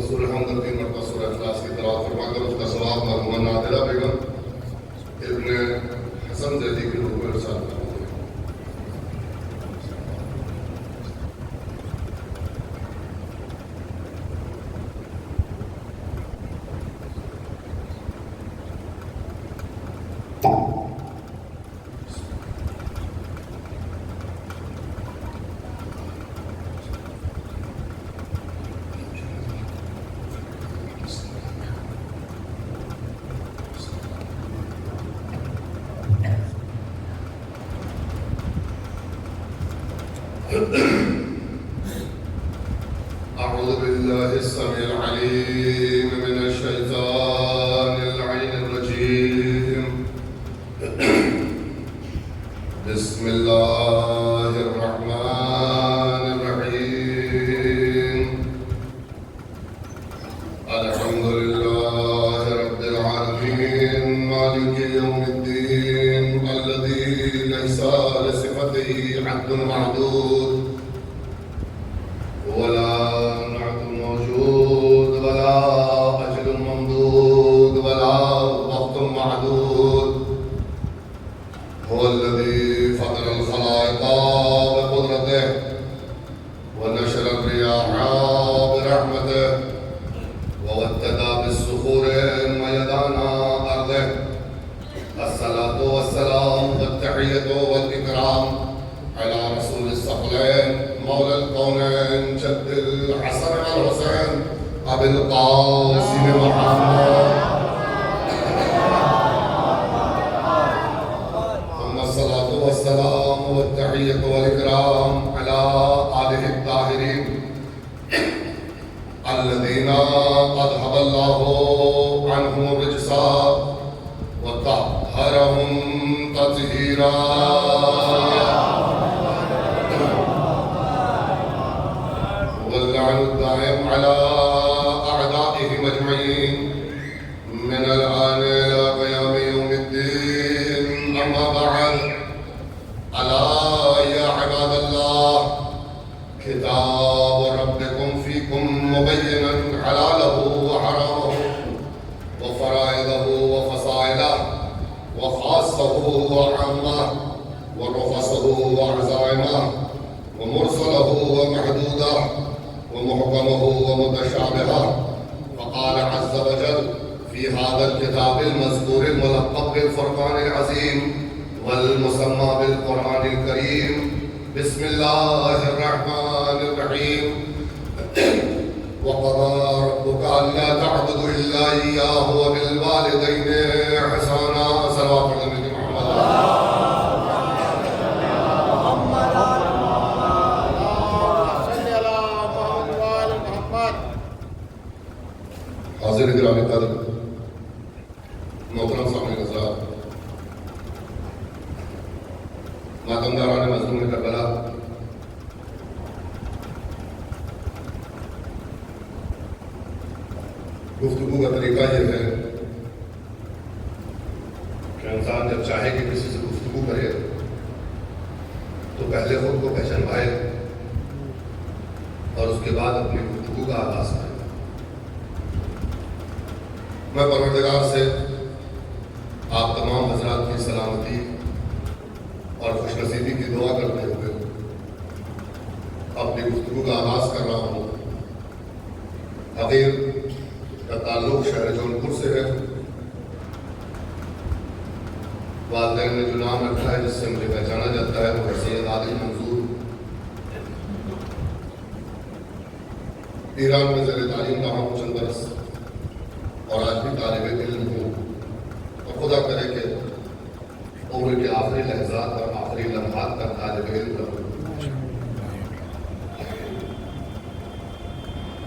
سورہ حمد 3 مرتبہ سورہ اخلاص کی تلاوت فرما کر اس کا ثواب مرحومہ نادرہ بیگم ابن حسن زیدی کے روح میں ارسال کریں۔ أعوذ بالله السميع العليم من الشيطان اللعين الرجيم بسم الله الرحمن الرحيم الحمد لله رب العالمين مالك يوم الدين الذي ليس لصفته حد معدود ولا نعت موجود ولا أجل ممدود ولا وقت معدود هو الذي فطر الخلائق بقدرته ونشر الرياح برحمته ووتد بالصخور ميدان أرضه الصلاة والسلام والتحية والإكرام على رسول الثقلين مولى الكونين جد الحسن والحسين أبي القاسم محمد ثم الصلاة والسلام والتحية والإكرام على آله الطاهرين الذين أذهب الله عنهم الرجس وطهرهم تطهيرا واللعن الدائم على أعدائهم أجمعين من الآن إلى قيام يوم الدين أما بعد ألا يا عباد الله كتاب ربكم فيكم مبينا حلاله وحرامه وفرائضه وفصائله وخاصه وعامه ورخصه وعزائمه ومرسله ومحدوده ومحكمه ومتشابهه فقال عز وجل في هذا الكتاب المذكور الملقب بالفرقان العظيم والمسمى بالقرآن الكريم بسم الله الرحمن الرحيم وقضى ربك ألا تعبدوا إلا إياه وبالوالدين إحسانا صلوات النبي محمد حاضر گرامی قدر محترم سامعین حضرات ماتمداران مظلوم کربلا گفتگو کا طریقہ یہ ہے کہ انسان جب چاہے کہ کسی سے گفتگو کرے تو پہلے خود کو پہچانوائے اور اس کے بعد اپنی گفتگو کا آغاز کرے۔ میں پروردگار سے آپ تمام حضرات کی سلامتی اور خوش نصیبی کی دعا کرتے ہوئے اپنی گفتگو کا آغاز کر رہا ہوں۔ حقیر کا تعلق شہر جونپور سے ہے۔ والدین نے جو نام رکھا ہے جس سے مجھے پہچانا جاتا ہے وہ سید عادل منظور۔ ایران میں زیر تعلیم رہا ہوں چند برس اور آج بھی طالب علم ہوں، اور خدا کرے کہ عمر کے آخری لحظات اور آخری لمحات تک طالب علم رہوں۔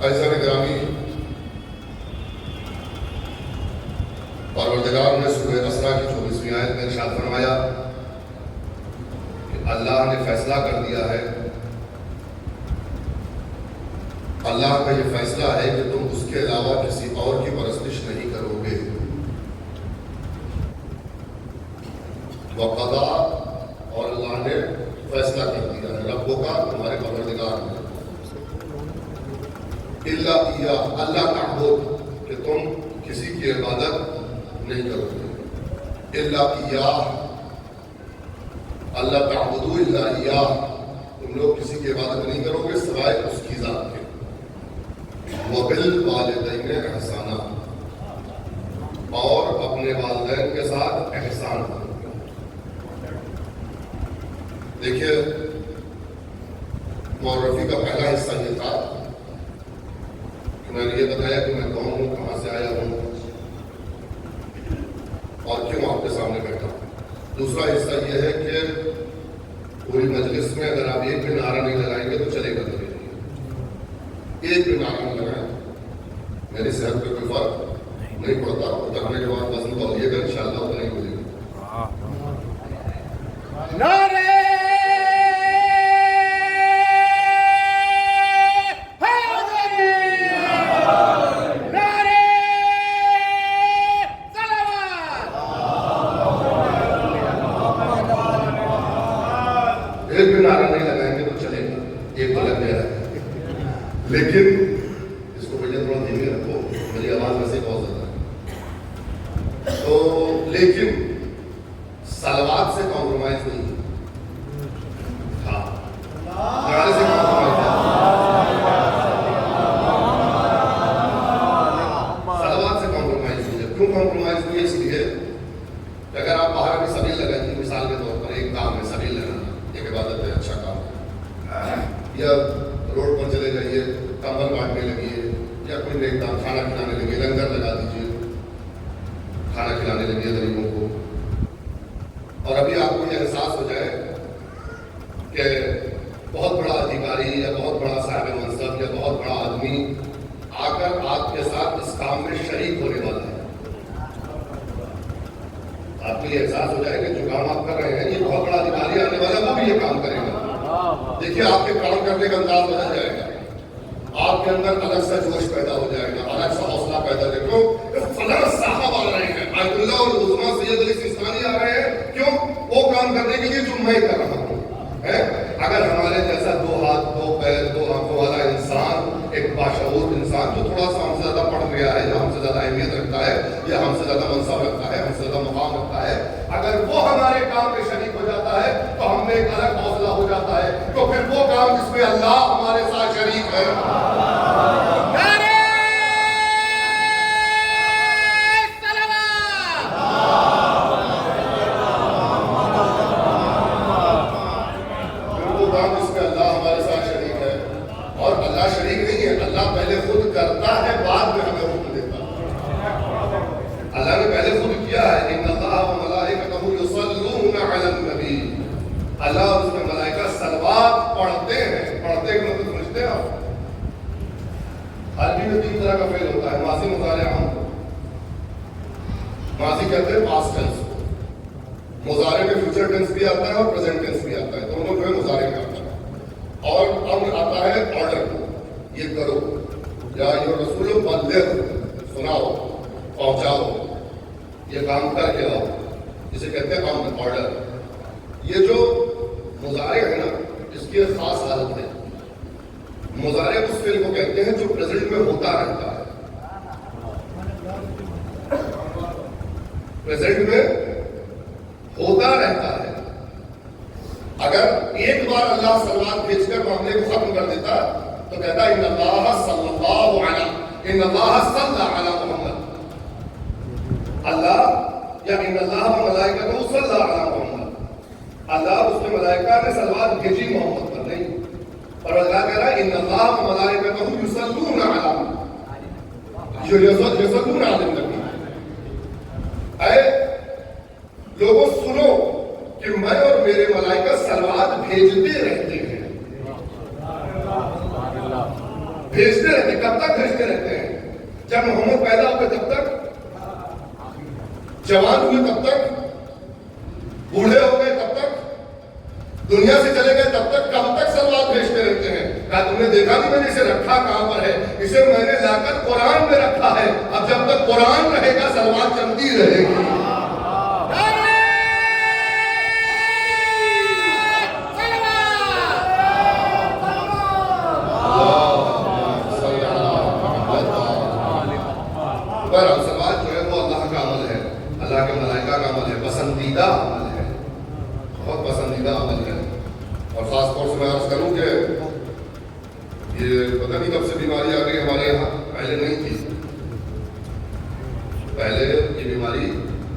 عزیزان گرامی، پروردگار نے سورہ اسراء کی 24ویں آیت میں ارشاد فرمایا کہ اللہ نے فیصلہ کر دیا ہے، اللہ کا یہ فیصلہ ہے کہ تم اس کے علاوہ کسی اور کی پرستش نہیں کرو گے۔ وقضا، اور اللہ نے فیصلہ کر دیا ہے، رب ربک تمہارے پروردگار ہے، الا ایاہ اللہ تعبد کہ تم کسی کی عبادت نہیں کرو گے، الا ایاہ اللہ تعبدو الا ایاہ تم لوگ کسی کی عبادت نہیں کرو گے سوائے اس کی ذات کے، وبالوالدین احسانا اور اپنے والدین کے ساتھ احسان کرو گے۔ دیکھیے معرفی کا پہلا حصہ یہ تھا کہ میں نے یہ بتایا کہ میں کون ہوں، کہاں سے آیا ہوں اور کیوں آپ کے سامنے بیٹھا ہوں۔ دوسرا حصہ یہ ہے کہ پوری مجلس میں اگر آپ ایک بھی نعرہ نہیں لگائیں گے تو چلے گا نہیں، ایک بھی نعرہ نہیں لگائیں میری صحت پہ کوئی فرق نہیں پڑتا، اترنے کے بعد وزن بڑھیے گا انشاءاللہ اتنا ہی ہوئے گا۔ نعرے ایک بھی نعرہ نہیں لگائیں گے تو چلے گا، ایک تو لگ گیا ہے، لیکن اس کو بھیا تھوڑا دھیمی رکھو، میری آواز ویسے بہت زیادہ ہے تو، لیکن صلوات سے کمپرومائز نہیں، ہاں نعرے سے کمپرومائز نہیں، صلوات سے کمپرومائز نہیں ہے۔ کیوں کمپرومائز نہیں ہے؟ اس لیے کہ اگر آپ باہر بھی سبیل لگائیں گے، مثال کے طور پر ایک کام ہے سبیل لگانا، ایک عبادت ہے، اچھا کام ہے، یا روڈ پر چلے جائیے کمبل بانٹنے لگیے، یا کوئی نیک کام کھانا کھلانے لگیے، لنگر لگا دیجیے، کھانا کھلانے لگیے غریبوں کو، اور ابھی آپ کو یہ احساس ہو جائے کہ بہت بڑا ادھیکاری یا بہت بڑا صاحب منصب یا بہت بڑا آدمی آ کر آپ کے ساتھ اس کام میں شریک ہونے والا ہے، آپ کو یہ احساس ہو جائے کہ جو کام آپ کر رہے ہیں یہ بہت بڑا ادھیکاری آنے والا ہے، وہ بھی یہ کام کرے گا۔ دیکھیے آپ کے کام کرنے کا انداز بدل جائے گا، آپ کے اندر الگ سا جوش پیدا ہو جائے گا، الگ سا حوصلہ پیدا ہو جائے گا۔ فلاں صاحب آ رہے ہیں، آیت اللہ اور عظمیٰ سید علی سیستانی آ رہے ہیں، کیوں؟ وہ کام کرنے کے لیے جو میں کر رہا ہوں۔ اگر ہمارے جیسا دو ہاتھ دو پیر دو آنکھوں والا انسان، ایک باشعور انسان جو تھوڑا سا ہم سے زیادہ پڑھ گیا ہے، یا ہم سے زیادہ اہمیت رکھتا ہے، یا ہم سے زیادہ منصب رکھتا ہے، ہم سے زیادہ مقام رکھتا ہے، اگر وہ ہمارے کام میں شریک ہو جاتا ہے تو ہم میں ایک الگ حوصلہ ہو جاتا ہے، تو پھر وہ کام جس میں اللہ ہمارے ساتھ شریک ہے، کرتا ہے بعد میں ہمیں حکم دیتا ہے۔ اللہ نے پہلے خود کیا ہے، ان اللہ و ملائکتہ یصلون علی النبی، اللہ اور اس کے ملائکہ صلوات پڑھتے ہیں۔ پڑھتے ہیں مطلب سمجھتے ہیں آپ؟ عربی میں تین طرح کا فعل ہوتا ہے، ماضی مضارع عام کو، ماضی کہتے ہیں پاسٹ ٹینس کو، مضارع میں فیوچر ٹینس بھی آتا ہے اور پریزنٹ ٹینس بھی آتا ہے، دونوں جو ہے مضارع میں آتا ہے، اور امر آتا ہے آرڈر کو، یہ کرو، یا ایھا الرسول بلغ، سناؤ، پہنچاؤ، یہ کام کر کے آؤ، جسے کہتے ہیں امر، آرڈر۔ یہ جو مضارع ہے نا، اس کی ایک خاص حالت ہے، مضارع اس فعل کو کہتے ہیں جو پریزنٹ میں ہوتا رہتا ہے، پریزنٹ میں ہوتا رہتا ہے۔ اگر ایک بار اللہ صلوات بھیج کر معاملے کو ختم کر دیتا تو کہتا ہے ان اللہ صلی اللہ علیہ، ان اللہ صلی علی محمد، اللہ یا ان اللہ و ملائکتہ صلی علی محمد، اللہ اس کے ملائکہ نے صلوات بھیجی محمد پر، نہیں، اور اللہ کہہ رہا ہے ان اللہ و ملائکتہ یصلون علی، یصلون علی النبی۔ اے لوگوں سنو کہ میں اور میرے ملائکہ صلوات بھیجتے رہتے ہیں، بھیجتے رہتے ہیں۔ کب تک بھیجتے رہتے ہیں؟ جب محمد پیدا ہوئے تب تک، جوان ہوئے تب تک، بوڑھے ہو گئے تب تک، دنیا سے چلے گئے تب تک، کب تک صلوات بھیجتے رہتے ہیں؟ کہا تم نے دیکھا نہیں میں نے اسے رکھا کہاں پر ہے؟ اسے میں نے لا کر قرآن میں رکھا ہے، اب جب تک قرآن رہے گا صلوات چلتی رہے گی۔ پتہ نہیں کب سے بیماری آ گئی ہمارے یہاں، پہلے نہیں تھی، پہلے یہ بیماری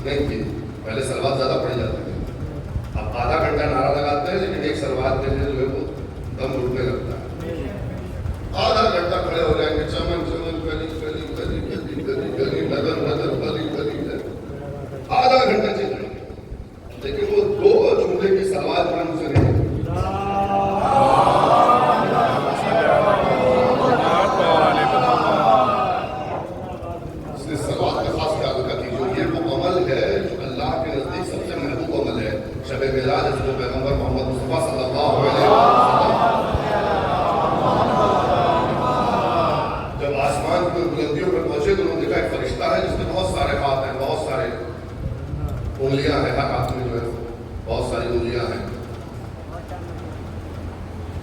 نہیں تھی، پہلے سلوات زیادہ پڑھی جاتی تھی. اب آدھا گھنٹہ نعرہ لگاتے ہیں لیکن ایک سلوات کے لیے جو ہے وہ دم گھٹنے لگتا ہے. آدھا گھنٹہ کھڑے ہو جائیں گے، چمن چمن گلی گلی گلی گلی گلی گلی نظر نظر گلی گلی گلی، آدھا گھنٹہ چل رہے ہیں، لیکن وہ دو جملے کی سلوات میں مجھے نہیں. شب معراج حضرت پیغمبر محمد مصطفیٰ صلی اللہ علیہ وسلم جب آسمان کی بلندیوں پر پہنچے تو انہوں نے دیکھا ایک فرشتہ ہے جس میں بہت سارے ہاتھ ہیں، بہت سارے انگلیاں ہیں، ہر ہاتھ میں جو ہے بہت ساری انگلیاں ہیں.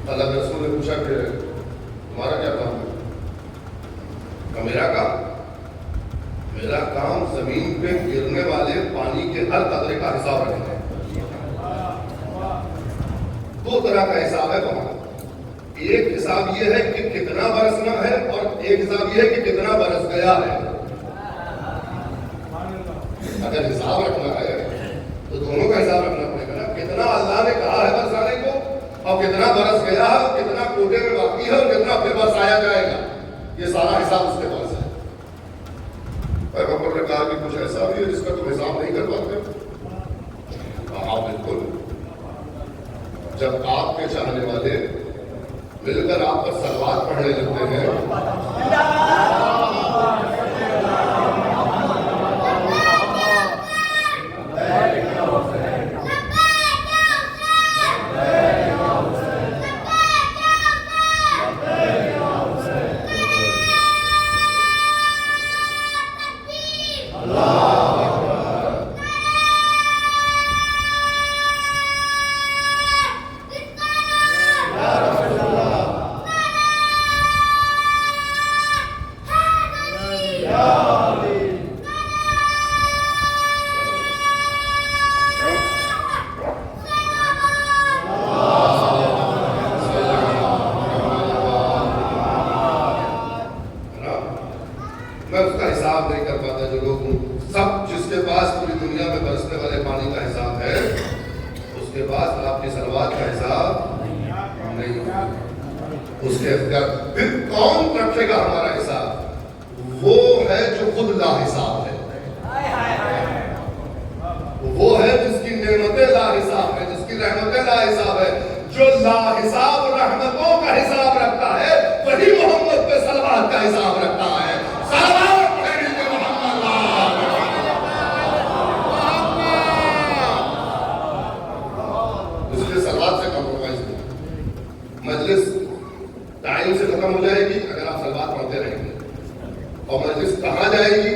اللہ کے رسول نے پوچھا کہ تمہارا کیا کام ہے؟ میرا کام زمین پہ گرنے والے پانی کے ہر قطرے کا حساب رکھنا ہے. دو طرح کا حساب ہے وہاں، ایک حساب یہ ہے کہ کتنا برسنا ہے اور ایک حساب یہ ہے کہ کتنا برس گیا ہے. اگر حساب رکھنا ہے تو دونوں کا حساب رکھنا پڑے گا نا. کتنا اللہ نے کہا ہے برسانے کو اور کتنا برس گیا ہے، کتنا کوٹے میں باقی ہے اور کتنا پھر برسایا جائے گا، یہ سارا حساب اس کے پاس ہے. پیغمبر نے کہا کہ کچھ ایسا بھی ہے جس کا تم حساب نہیں کر پاتے؟ کہا بالکل. جب آپ کے چاہنے والے مل کر آپ پر صلوات پڑھنے لگتے ہیں، میں اس کا حساب نہیں کر پاتا. جو لوگ سب جس کے پاس پوری دنیا میں برسنے والے پانی کا حساب ہے، اس کے پاس آپ کی صلوات کا حساب نہیں. اس کے پھر کون رکھے گا ہمارا حساب؟ وہ ہے جو خود لا حساب ہے، وہ ہے جس کی نعمتیں لا حساب ہے، جس کی رحمتیں لا حساب ہے. جو لا حساب رحمتوں کا حساب رکھتا ہے وہی محمد پہ صلوات کا حساب رکھتا ہے. مجلس ٹائم سے ختم ہو جائے گی اگر آپ صلوات پڑھتے رہیں گے، اور مجلس کہاں جائے گی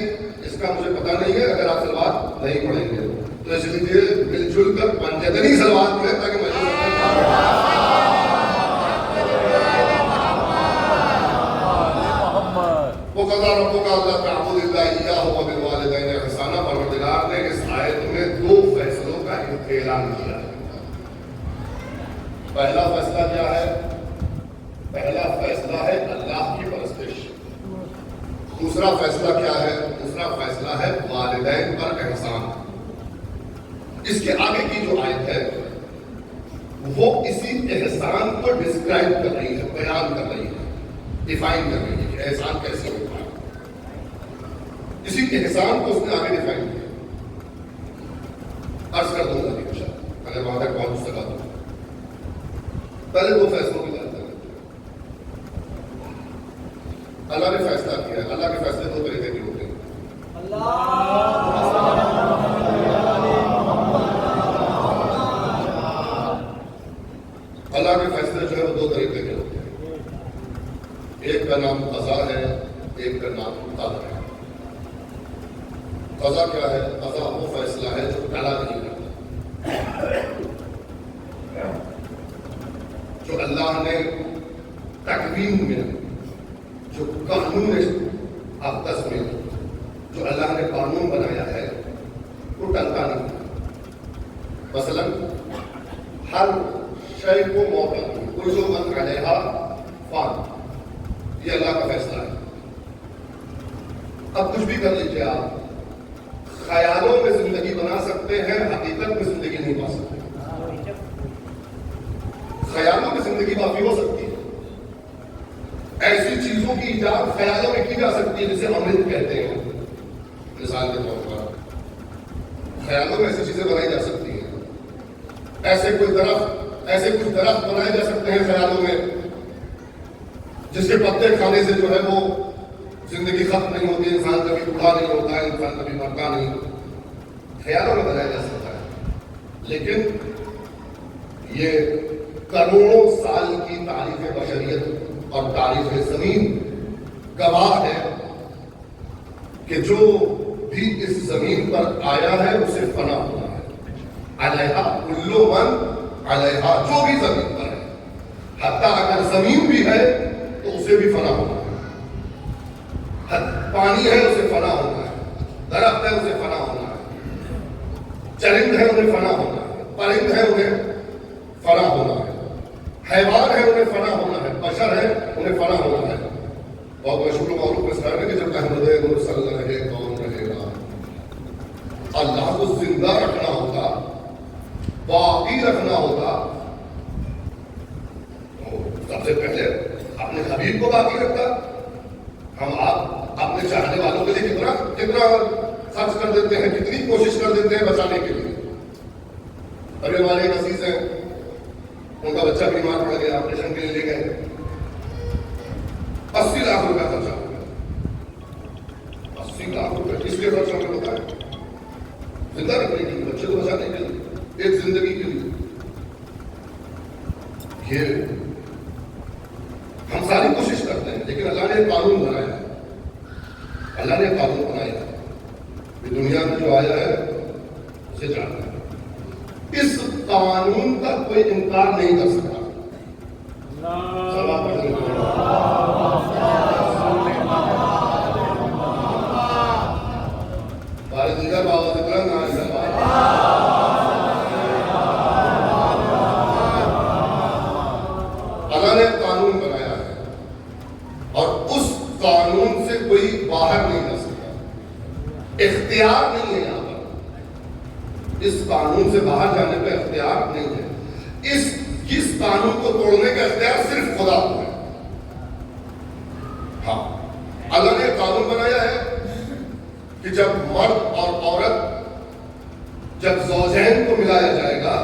اس کا مجھے پتہ نہیں ہے اگر آپ صلوات نہیں پڑھیں گے. تو اس لیے مل جل کر پنجتنی صلوات پڑھیں تاکہ مجلس وہ قضا ربک الا تعبدوا الا ایہ وبالوالدین احسانا. پروردگار نے اس آیت میں دو فیصلوں کا اعلان کیا ہے. پہلا فیصلہ کیا ہے؟ پہلا فیصلہ ہے اللہ کی پرستش. دوسرا فیصلہ کیا ہے؟ دوسرا فیصلہ ہے والدین پر احسان. اس کے آگے کی جو آیت ہے وہ اسی احسان کو ڈسکرائب کر رہی ہے، بیان کر رہی ہے، ڈیفائن کر رہی ہے کہ احسان کیسے ہوتا ہے. اسی احسان کو اس نے آگے ڈیفائن کیا. عرض کر دوں گا انشاءاللہ اگر وہاں تک پہنچ سکا تو. پہلے دو فیصلوں کی بات کریں. اللہ نے فیصلہ کیا ہے. اللہ کے فیصلے دو طریقے کے ہوتے ہیں. اللہ کے فیصلے جو ہے وہ دو طریقے کے ہوتے ہیں. ایک کا نام قضا ہے، ایک کا نام قدر ہے. قضا کیا ہے؟ قضا وہ فیصلہ ہے جو ٹلا نہیں کرتا، جو اللہ نے تکوین میں، جو قانون اقدس میں، جو اللہ نے قانون بنایا ہے وہ ٹلتا نہیں. مثلا ہر شے کو موت لگتی، کل جو من علیہا فان. یہ اللہ کا فیصلہ ہے. اب کچھ بھی کر لیجیے آپ، خیالوں میں زندگی بنا سکتے ہیں، حقیقت میں زندگی نہیں پا سکتے. خیالوں میں زندگی باقی ہو سکتی ہے، ایسی چیزوں کی ایجاد خیالوں میں کی جا سکتی ہے جسے امرت کہتے ہیں. مثال کے طور پر خیالوں میں ایسی چیزیں بنائی جا سکتی ہیں، ایسے کچھ درخت بنائے جا سکتے ہیں خیالوں میں جس کے پتے کھانے سے جو ہے وہ زندگی ختم نہیں ہوتی، انسان کبھی بوڑھا نہیں ہوتا ہے، انسان کبھی مرتا نہیں. خیالوں میں بنایا جا سکتا ہے، لیکن یہ کروڑوں سال کی تاریخ بشریت اور تاریخ زمین گواہ ہے کہ جو بھی اس زمین پر آیا ہے اسے فنا ہونا ہے. علیہا کل من علیہا، جو بھی زمین پر ہے، حتیٰ اگر زمین بھی ہے تو اسے بھی فنا ہونا ہے. پانی ہے اسے فنا ہونا ہے، درخت ہے اسے فنا ہونا ہے، چرند ہے انہیں فنا ہونا ہے، پرند ہے انہیں فنا ہونا ہے، حیوان ہے انہیں فنا ہونا ہے، بشر ہے انہیں فنا ہونا ہے. اور مشہور و معروف مثال ہے کہ جب احمد مرسل رہے کون رہے گا. اللہ کو زندہ رکھنا ہوتا، باقی رکھنا ہوتا، سب سے پہلے اپنے حبیب کو باقی رکھتا. ہم آپ اپنے چاہنے والوں کے لیے کتنا خرچ کر دیتے ہیں، کتنی کوشش کر دیتے ہیں بچانے کے لیے. ابھی ہمارے ایک عزیز ہیں، ان کا بچہ بیمار پڑ گیا، آپریشن کے لیے لے گئے، 80 لاکھ روپے خرچہ ہو گیا. 80 لاکھ روپے کس لیے خرچ ہونے ہوتا ہے؟ زندہ رکھنے کے لیے، بچے کو بچانے کے لیے، ایک زندگی کے لیے. یہ ہم ساری کوشش کرتے ہیں، لیکن اللہ نے قانون بنایا ہے. اللہ نے قانون بنایا ہے کہ دنیا میں جو آیا ہے اسے جاننا ہے. اس قانون کا کوئی انکار نہیں کر سکتا. اللہ نے قانون بنایا ہے اور اس قانون سے کوئی باہر نہیں جا سکتا. اختیار نہیں ہے یہاں پر، اس قانون سے باہر جانے کا اختیار نہیں ہے. اس قانون کو توڑنے کا اختیار صرف خدا کو ہے. ہاں، اللہ نے قانون بنایا ہے کہ جب مرد اور عورت، جب زوجین کو ملایا جائے گا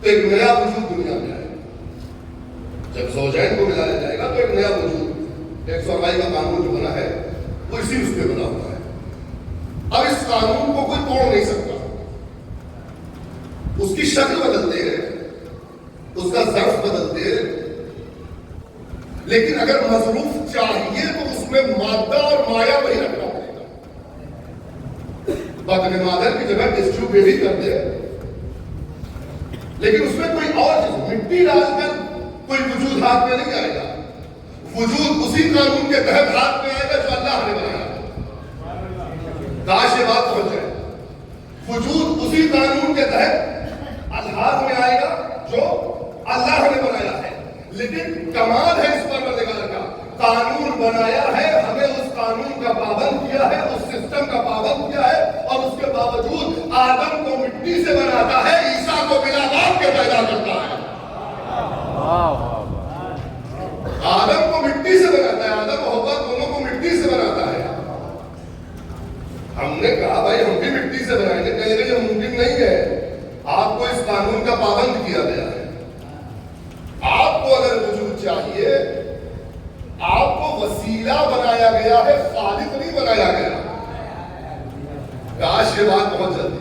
تو ایک نیا وجود دنیا میں آئے گا. جب زوجین کو ملایا جائے گا تو ایک نیا وجود، 122 کا قانون جو بنا ہے وہ اسی اس پہ بنا ہوا ہے. اب اس قانون کو کوئی توڑ نہیں سکتا. اس کی شکل بدلتے ہیں، اس کا ظرف بدلتے ہیں، لیکن اگر مصروف چاہیے تو اس میں مادہ اور مایا وہی رکھنا پڑے گا. بدن مادر کی جگہ ٹیسٹیو بیبی کر دے، لیکن اس میں کوئی اور چیز، مٹی ڈال کر کوئی وجود ہاتھ میں نہیں آئے گا. وجود اسی قانون کے تحت ہاتھ میں آئے گا جو اللہ نے بنایا. کاش یہ بات پہنچ جائے. وجود اسی قانون کے تحت ہاتھ میں آئے گا جو اللہ نے بنایا ہے. لیکن کمال ہے اس پروردگار کا، قانون بنایا ہے، ہمیں اس قانون کا پابند کیا ہے، اس سسٹم کا پابند کیا ہے، اور اس کے باوجود آدم کو مٹی سے بناتا ہے، عیسیٰ کو بلا باپ کے پیدا کرتا ہے. آدم کو مٹی سے بناتا ہے، آدم و حوا دونوں کو مٹی سے بناتا ہے. ہم نے کہا بھائی ہم بھی مٹی سے بنائیں گے، کہیں گے یہ ممکن نہیں ہے. آپ کو اس قانون کا پابند کیا گیا ہے. آپ کو اگر وجود چاہیے، آپ کو وسیلہ بنایا گیا ہے، خالق نہیں بنایا گیا. کاش یہ بات پہنچ جاتی.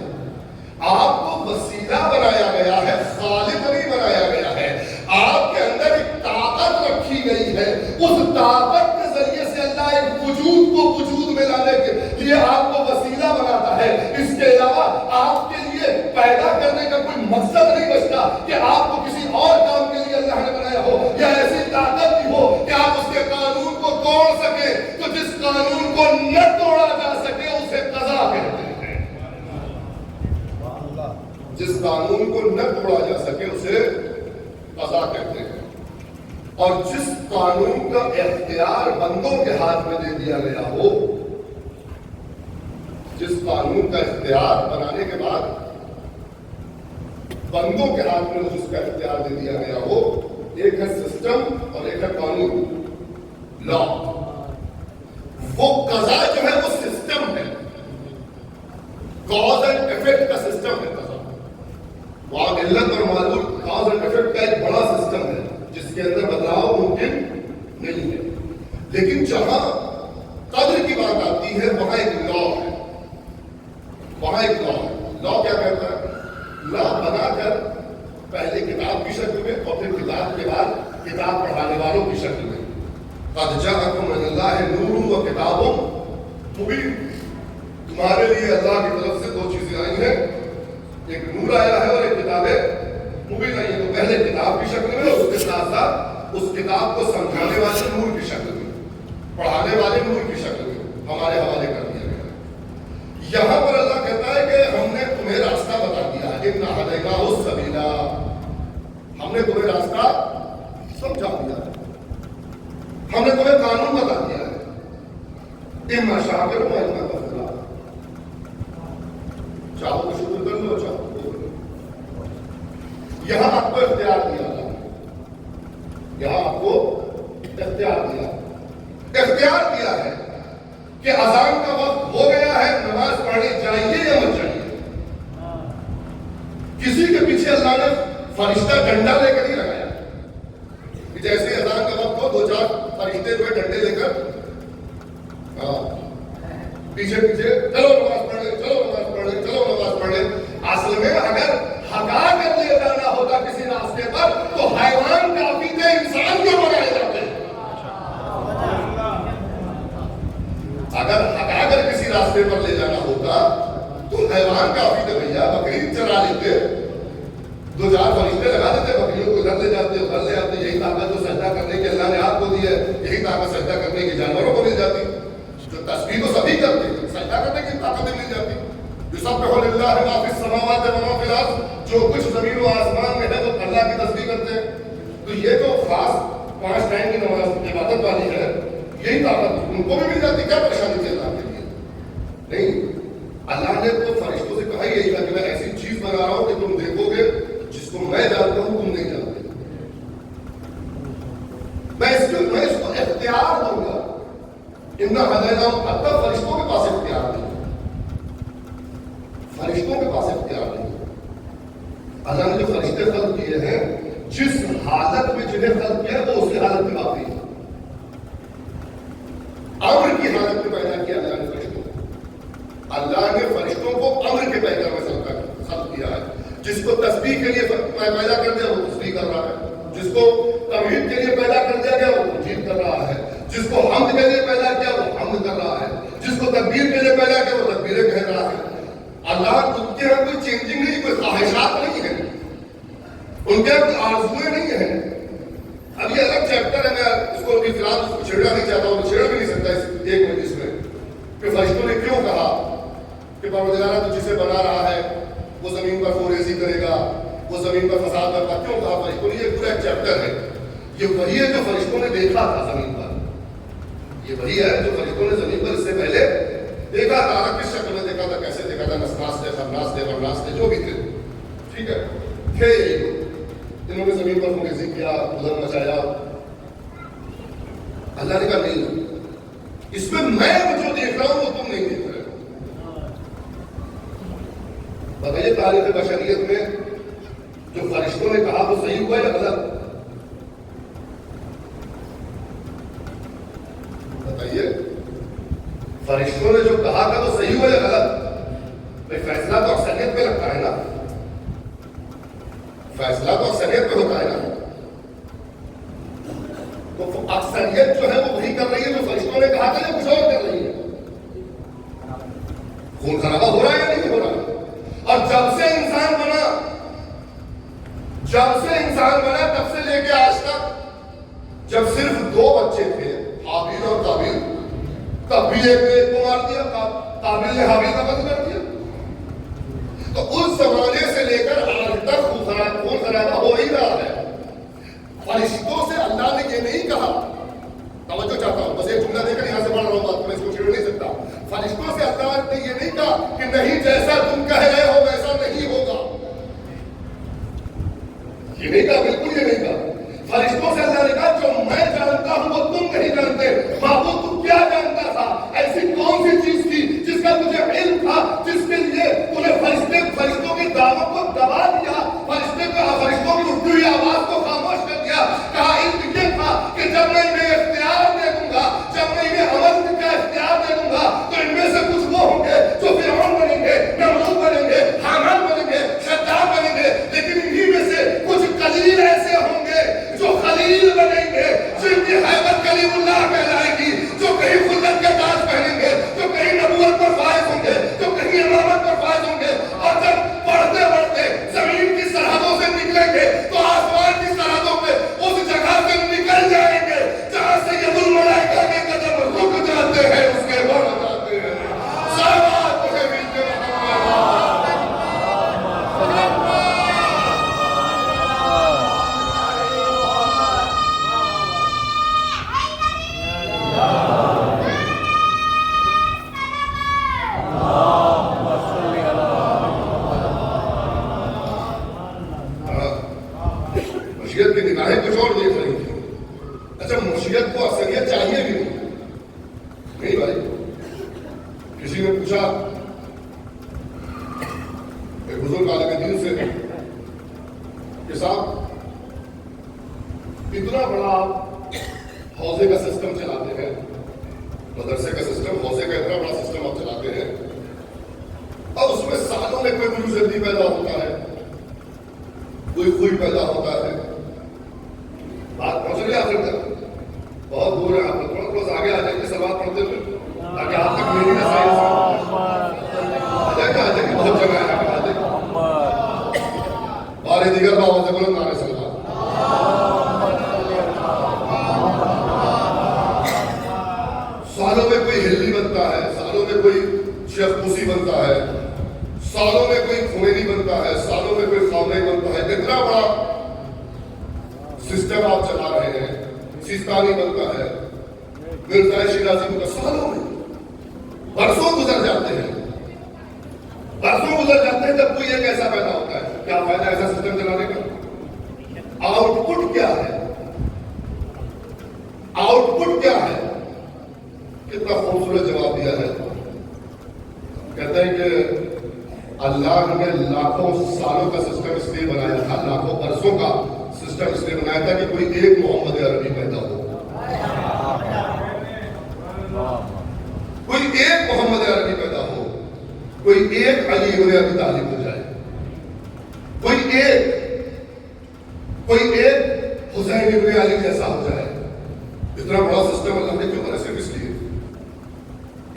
آپ کو وسیلہ بنایا گیا ہے، خالق نہیں بنایا گیا ہے. آپ کے اندر ایک طاقت رکھی گئی ہے، اس طاقت کے ذریعے سے اللہ ایک وجود کو وجود میں لانے کے لیے آپ کو وسیلہ بناتا ہے. اس کے علاوہ آپ کے لیے پیدا کرنے کا کوئی مقصد نہیں بچتا کہ آپ کو کسی اور کام کے لیے اللہ نے بنایا ہو، یا ایسی طاقت بھی ہو کہ آپ اس کے قانون کو توڑ سکے. تو جس قانون کو نہ توڑا جا سکے اسے قضا کہتے ہیں. جس قانون کو نہ توڑا جا سکے اسے قضا کہتے ہیں. اور جس قانون کا اختیار بندوں کے ہاتھ میں دے دیا گیا ہو، جس قانون کا اختیار بنانے کے بعد بندوں کے ہاتھ میں جس کا اختیار دے دیا گیا ہو، ایک ہے سسٹم اور ایک ہے قانون، لا۔ وہ قضا جو ہے وہ سسٹم ہے، کاز اینڈ ایفیکٹ کا سسٹم ہے قضا۔ وہاں علت اور معلول کاز اینڈ ایفیکٹ کا ایک بڑا سسٹم ہے جس کے اندر بدلاؤ ممکن نہیں ہے۔ لیکن جہاں قدر کی بات آتی ہے وہاں ایک لا ہے، وہاں ایک لا ہے۔ لا کیا کہتا ہے؟ لا بنا کر پہلے کتاب کی شکل میں اور پھر کتاب کے بعد کتاب پڑھانے والوں کی شکل میں۔ قد جاءکم من اللہ نور و کتاب مبین، تمہارے لیے اللہ کی طرف سے دو چیزیں آئی ہیں، ایک نور آیا ہے اور ایک کتاب مبین آئی ہے۔ تو پہلے کتاب کی شکل میں اور اس کے ساتھ ساتھ اس کتاب کو سمجھانے والے نور کی شکل میں، پڑھانے والے نور کی شکل میں ہمارے حوالے کر دیا گیا۔ یہاں پر اللہ کہتا ہے کہ ہم نے تمہیں راستہ بتا دیا، اِنَّا هَدَيْنَاهُ السَّبِيلَ، ہم نے تمہیں راستہ سمجھا دیا، ہم نے تمہیں قانون بتا دیا ہے، اِمَّا شَاكِرٌ وَإِمَّا كَفُورٌ، چاہو تو شکر کر لو، چاہو تو کر لو۔ یہاں آپ کو اختیار دیا اللہ نے، یہاں آپ کو اختیار دیا، اختیار دیا ہے کہ اذان کا وقت ہو گیا ہے، نماز پڑھنے چاہیے یا مت چاہیے۔ کسی کے پیچھے اللہ نے فرشتہ ڈنڈا لے کر نہیں لگایا کہ جیسے اذان کا وقت ہو دو چار فرشتے ہوئے ڈنڈے لے کر پیچھے پیچھے چلو نماز پڑھ لیں، چلو نماز پڑھ لیں، چلو نماز پڑھ لیں۔ اصل میں اگر ہٹا کر لے جانا ہوتا کسی راستے پر تو حیوان کافی تھے، انسان کیوں بنائے جاتے ہیں؟ اگر ہٹا کر کسی راستے پر لے جانا ہوتا تو حیوان کافی تھے بھیا، بکری چرا لیتے، دو چار فرشتے لگا دیتے، بکریوں کو ادھر لے جاتے ادھر لے آتے۔ یہی طاقت جو سجدہ کرنے کی اللہ نے آپ کو دی ہے، یہی طاقت سجدہ کرنے کی جانوروں کو مل جاتی۔ جو تسبیح تو سبھی کرتے ہیں، سجدہ کرنے کی طاقتیں مل جاتی۔ یسبح للہ ما فی السماوات و ما فی الارض، جو کچھ زمین و آسمان میں ہے وہ اللہ کی تسبیح کرتے ہیں۔ تو یہ جو خاص 5 ٹائم کی نماز عبادت والی ہے، یہی طاقت ان کو بھی مل جاتی۔ کیا پریشانی تھی اللہ کے لیے؟ نہیں، اللہ نے تو فرشتوں سے کہا یہی تھا کہ میں ایسی چیز بنا رہا ہوں کہ تم دیکھو گے جس کو میں جانتا ہوں تم نہیں جانتے، میں اس کو اختیار دوں گا۔ اِنَّا هَدَيْنَاهُ، اب تک فرشتوں کے پاس اختیار نہیں، فرشتوں کے پاس اختیار نہیں۔ اللہ نے جو فرشتے خلق کیے ہیں، جس حالت میں جنہیں خلق کیا ہے وہ اسی حالت میں باقی ہے۔ امر کی حالت میں پیدا کیا اللہ نے فرشتوں کو، اللہ نے فرشتوں کو امر کے پیدا میں خلق کیا ہے۔ جس کو تسبیح کے لیے پیدا کر دیا وہ تسبیح کر رہا ہے، جس کو تمہید کے لیے پیدا کر دیا گیا وہ تمہید کر رہا ہے، جس کو حمد کے لیے پیدا کیا وہ حمد کر رہا ہے، جس کو تکبیر کے لیے پیدا کیا وہ تکبیریں کہہ رہا ہے۔ اللہ ان کے یہاں کوئی چینجنگ نہیں، کوئی خواہشات نہیں ہے، ان کے یہاں کوئی آرزویں نہیں ہیں۔ اب یہ الگ چیپٹر ہے، میں اس کو بھی فی الحال چھیڑنا نہیں چاہتا ہوں، چھیڑ بھی نہیں سکتا اس ایک مجلس میں کہ فرشتوں نے کیوں کہا کہ پروردگار تو جسے بنا رہا ہے وہ زمین پر خوریزی کرے گا، وہ زمین پر فساد کرتا، کیوں کہا فرشتوں نے؟ یہ پورا ایک چیپٹر ہے۔ یہ وہی ہے جو فرشتوں نے دیکھا تھا زمین پر، یہ وہی ہے جو فرشتوں نے زمین پر اس سے پہلے دیکھا تھا۔ کس شکل میں دیکھا تھا، کیسے دیکھا تھا؟ نسناس تھے، خناس تھے، ورناس تھے، جو بھی تھے، ٹھیک ہے، تھے یہی لوگ جنہوں نے زمین پر خوریزی کیا، ظلم مچایا۔ اللہ نے کہا نہیں، اس میں جو دیکھ رہا ہوں وہ تم نہیں دیکھ رہے ہو۔ بتائیے تاریخ بشریت میں جو فرشتوں نے کہا وہ صحیح ہوا یا غلط؟ بتائیے، فرشتوں نے جو کہا تھا وہ صحیح ہوا یا غلط؟ بھائی فیصلہ تو اکثریت پہ لگتا ہے نا، فیصلہ تو اکثریت پہ ہوتا ہے نا۔ تو اکثریت جو ہے وہ وہی کر رہی ہے جو فرشتوں نے کہا تھا یا کچھ اور کر رہی ہے؟ خون خرابہ ہو رہا ہے یا نہیں ہو رہا؟ اور جب سے انسان بنا تب سے لے کے آج تک جب صرف 2 بچے تھے، حابیل اور قابیل، تب بھی ایک نے ایک کو مار دیا، قابیل نے حابیل کا قتل کر دیا۔ تو اس زمانے سے لے کر آج تک خون خرابہ ہو ہی رہا ہے۔ فرشتوں سے اللہ نے یہ نہیں کہا, توجہ چاہتا ہوں, بس ایک جملہ دے کر یہاں سے بڑھ رہا ہوں بات, میں اس کو چھیڑ نہیں سکتا. فرشتوں سے اللہ نے یہ نہیں کہا کہ نہیں جیسا تم کہہ رہے ہو ویسا نہیں ہوگا, یہ نہیں کہا, بالکل یہ نہیں کہا. فرشتوں سے اللہ نے کہا جو میں جانتا ہوں وہ تم نہیں جانتے. محبوب تو کیا جانتا تھا؟ ایسی کون سی چیز تھی جس کا تجھے علم تھا, جس کے لیے تمہیں فرشتوں کی دعوت کو دبا دیا, فرشتوں کی اٹھتی ہوئی آواز کو خاموش کر دیا. کہا علم یہ تھا کہ جب میں انہیں اختیار دے دوں گا, جب میں انہیں عمل کا اختیار دے دوں گا, تو ان میں سے کچھ وہ ہوں گے جو فرعون بنیں گے, نمرود بنیں گے, حامان بنیں گے, شداد بنیں گے, لیکن انہی میں سے کچھ قلیل ایسے ہوں گے جو خلیل بنیں گے, جن کی حیبت کلیم اللہ کہلائے گی, جو کہیں خلت کے تاج پہنیں گے, جو کہیں نبوت پر فائز ہوں گے, جو کہیں امامت پر فائز ہوں گے. اور جب بڑھتے بڑھتے زمین کی سرحدوں سے نکلیں گے تو آسمان کی سرحدوں پہ اس جگہ سے نکل جائیں گے جہاں سے ید الملائکہ کے قدم رک جاتے ہیں, اس کے بڑھ جاتے ہیں. صلوات مجھے ملتے مشیت کی نگاہیں کچھ اور دیکھ رہی تھی. اچھا مشیت کو اکثریت چاہیے بھی نہیں بھائی. کسی نے پوچھا ایک بزرگ عالم دین سے کہ صاحب اتنا بڑا حوضے کا سسٹم چلاتے ہیں, مدرسے کا سسٹم, حوضے کا اتنا بڑا سسٹم آپ چلاتے ہیں, اور اس میں سالوں میں کوئی بلو جلدی پیدا ہوتا ہے, کوئی خوئی پیدا ہوتا ہے. بات پہنچ گئی آخر تک, بہت دور ہے, آپ تھوڑا تھوڑا آگے آ جائیں گے, سوال پڑھتے ہوئے تاکہ آپ تک میری رسائی آ جائے گی. بہت جگہ ہے آ جائے گی. بارے دیگر بابا سے بولو نعرے سلام. سالوں میں کوئی ہلدی بنتا ہے, سالوں میں کوئی شیخ پوسی بنتا ہے, سالوں میں کوئی خمینی بنتا ہے, سالوں میں کوئی خامنئی بنتا ہے. اتنا بڑا سسٹم آپ چلا رہے ہیں, سیستانی بنتا ہے, مرزا شیرازی بنتا, سالوں میں برسوں گزر جاتے ہیں, برسوں گزر جاتے ہیں, جب کوئی ایک ایسا پیدا ہوتا ہے. کیا فائدہ ایسا سسٹم چلانے کا؟ آؤٹ پٹ کیا ہے؟ آؤٹ پٹ کیا ہے؟ کتنا خوبصورت جواب دیا ہے. کہتے ہیں کہ اللہ نے لاکھوں سالوں کا سسٹم اس لیے بنایا تھا, لاکھوں برسوں کا سسٹم اس لیے بنایا تھا کہ کوئی ایک محمد عربی پیدا ہو, کوئی ایک محمد عربی پیدا ہو, کوئی ایک علی ابن ابی طالب ہو جائے, کوئی ایک حسین ابن علی جیسا ہو جائے. اتنا بڑا سسٹم اللہ نے کیوں بنا؟ صرف اس لیے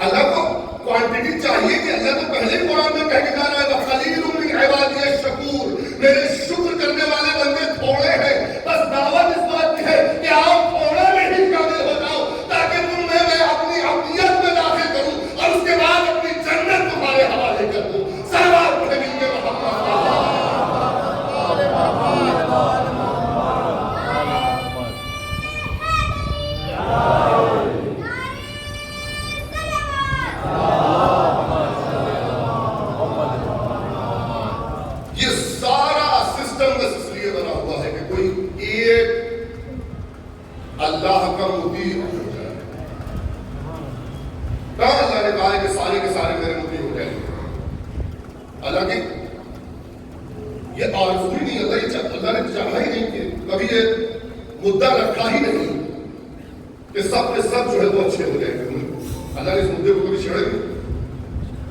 اللہ کو کوانٹٹی چاہیے کہ اللہ تو پہلے قرآن میں کہہ کے جا رہا ہے وَخَلِيلٌ مِّنْ عِبَادِيَ الشَّكُورُ, میرے شکر کرنے والے بندے تھوڑے ہیں. بس دعوت اس بات کی ہے کہ آپ تھوڑے میں ہی شامل ہو جاؤ تاکہ تم میں اپنی عبدیت میں داخل کروں اور اس کے بعد اپنی جنت تمہارے حوالے کر دوں. صلوات پڑھیں مل کے اللہ کا مطیع ہو جائے. اللہ نے کہا ہے کہ سارے کے سارے میرے مطیع ہو جائیں گے. حالانکہ یہ آرزو ہی نہیں, اللہ نے چاہا ہی نہیں, کہ کبھی یہ مدعا رکھا ہی نہیں کہ سب کے سب جو ہے وہ اچھے ہو جائیں گے. اللہ نے اس مدعے کو کبھی چھیڑا نہیں.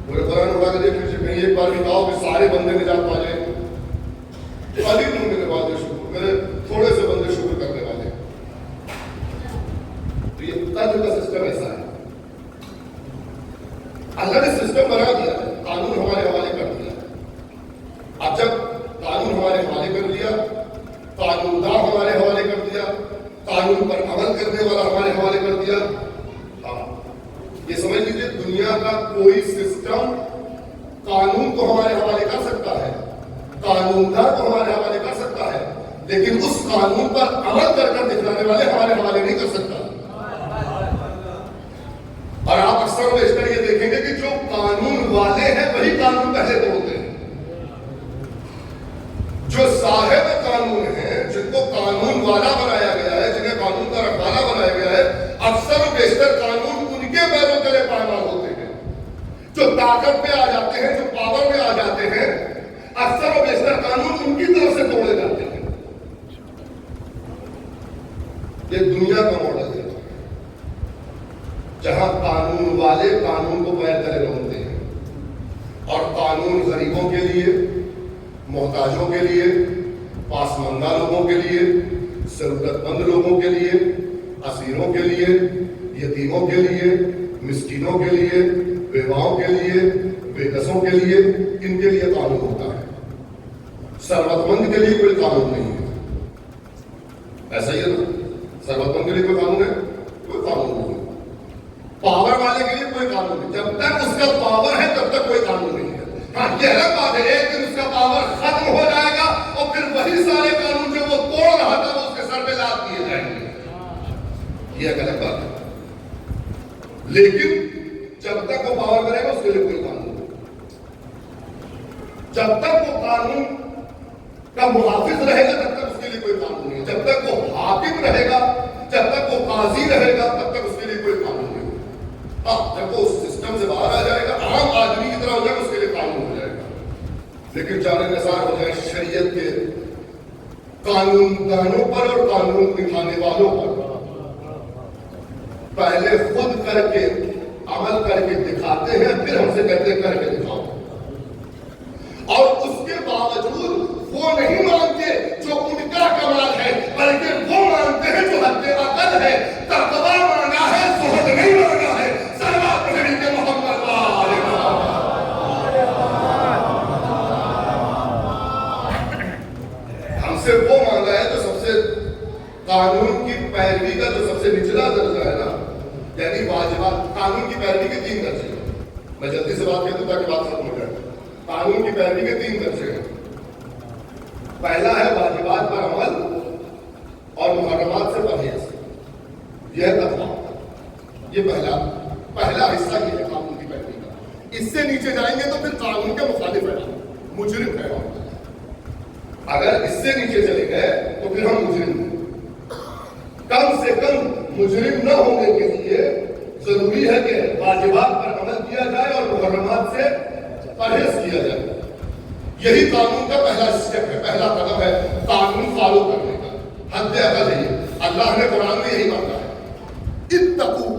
پورے قرآن اٹھا کے دیکھ لیجیے, کہیں ایک بار بھی کہا کہ سارے بندے نجات پا جائیں. قلیل میرے والے شکر, میرے تھوڑے سے بندے شکر کرنے والے. قدر کا سسٹم ایسا ہے. اللہ نے سسٹم بنا دیا, قانون ہمارے حوالے کر دیا. اب جب قانون ہمارے حوالے کر دیا, قانون داں ہمارے حوالے کر دیا, قانون پر عمل کرنے والا ہمارے حوالے کر دیا, ہاں یہ سمجھ لیجیے دنیا کا کوئی سسٹم قانون کو ہمارے حوالے کر سکتا ہے, قانون داں کو ہمارے حوالے کر سکتا ہے, لیکن اس قانون پر عمل کر کر دکھلانے والے ہمارے حوالے نہیں کر سکتا. اور آپ اکثر و بیشتر یہ دیکھیں گے کہ جو قانون والے ہیں وہی قانون پہلے توڑتے ہیں. جو صاحب قانون ہیں، جن کو قانون والا بنایا گیا ہے، جنہیں قانون کا رکھوالا بنایا گیا ہے، اکثر و بیشتر قانون ان کے پیروں تلے پائمال ہوتے ہیں. جو طاقت پہ آ جاتے ہیں، جو پاور میں آ جاتے ہیں، اکثر و بیشتر قانون ان کی طرف سے توڑے جاتے ہیں. یہ دنیا کا ماڈل ہے جہاں قانون والے قانون کو پیر تلے روکتے ہیں، اور قانون غریبوں کے لیے، محتاجوں کے لیے، پاسماندہ لوگوں کے لیے، ضرورت مند لوگوں کے لیے، اسیروں کے لیے، یتیموں کے لیے، مسکینوں کے لیے، بیواؤں کے لیے، بے کسوں کے لیے، ان کے لیے قانون ہوتا ہے. ثروت مند کے لیے کوئی قانون نہیں ہے. ایسا ہی ہے نا؟ ثروت مند کے لیے کوئی قانون ہے؟ کوئی قانون نہیں ہے. پاور والے کے لیے کوئی قانون نہیں. جب تک اس کا پاور ہے تب تک کوئی قانون نہیں ہے. ہاں یہ الگ بات ہے، ایک دن اس کا پاور ختم ہو جائے گا اور پھر وہی سارے قانون جو وہ توڑ رہا تھا وہ اس کے سر پہ لاد دیے جائیں گے. یہ ایک الگ بات ہے. لیکن جب تک وہ پاور کرے گا اس کے لیے کوئی قانون نہیں. جب تک وہ قانون کا محافظ رہے گا تب تک اس کے لیے کوئی قانون نہیں ہے. جب تک وہ حاکم رہے گا، جب تک وہ قاضی رہے گا، تب تک اس کے لیے کوئی قانون نہیں. ہاں جب وہ اس سسٹم سے باہر آ جائے گا، عام آدمی کی طرح ہو جائے گا، اس کے لیے قانون ہو جائے گا. لیکن جانے نثار ہو جائے شریعت کے قانون دانوں پر اور قانون دکھانے والوں پر. پہلے خود کر کے عمل کر کے دکھاتے ہیں، پھر ہم سے کہتے ہیں کر کے دکھاؤ. اور اس کے باوجود وہ نہیں مانتے جو ان کا کمال ہے، بلکہ وہ مانتے ہیں جو حد عقل ہے، تقویٰ مانگا ہے، زہد نہیں مانگا ہے. صلوات نبی کے محمد علیہ ہم سے وہ مانگا ہے جو سب سے قانون کی پیروی کا جو سب سے نچلا درجہ ہے نا، یعنی واجبات. قانون کی پیروی کے 3 درجے ہیں. میں جلدی سے بات کہتا ہوں تاکہ بات ختم ہو جائے. قانون کی پیروی کے 3 درجے ہیں. پہلا ہے واجبات پر عمل اور محرمات سے پرہیز. یہ ہے تقویٰ. یہ پہلا حصہ یہ ہے قانون کی پیروی کا. اس سے نیچے جائیں گے تو پھر قانون کے مخالف ہے، مجرم ہے. اگر اس سے نیچے چلے گئے تو پھر ہم مجرم ہیں. کم سے کم مجرم نہ ہونے کے لیے ضروری ہے کہ واجبات پر عمل کیا جائے اور محرمات سے پرہیز کیا جائے. یہی قانون کا پہلا اسٹیپ ہے، پہلا قدم ہے قانون فالو کرنے کا. حد عقل ہے یہ. اللہ نے قرآن میں یہی مانگا ہے، اتقو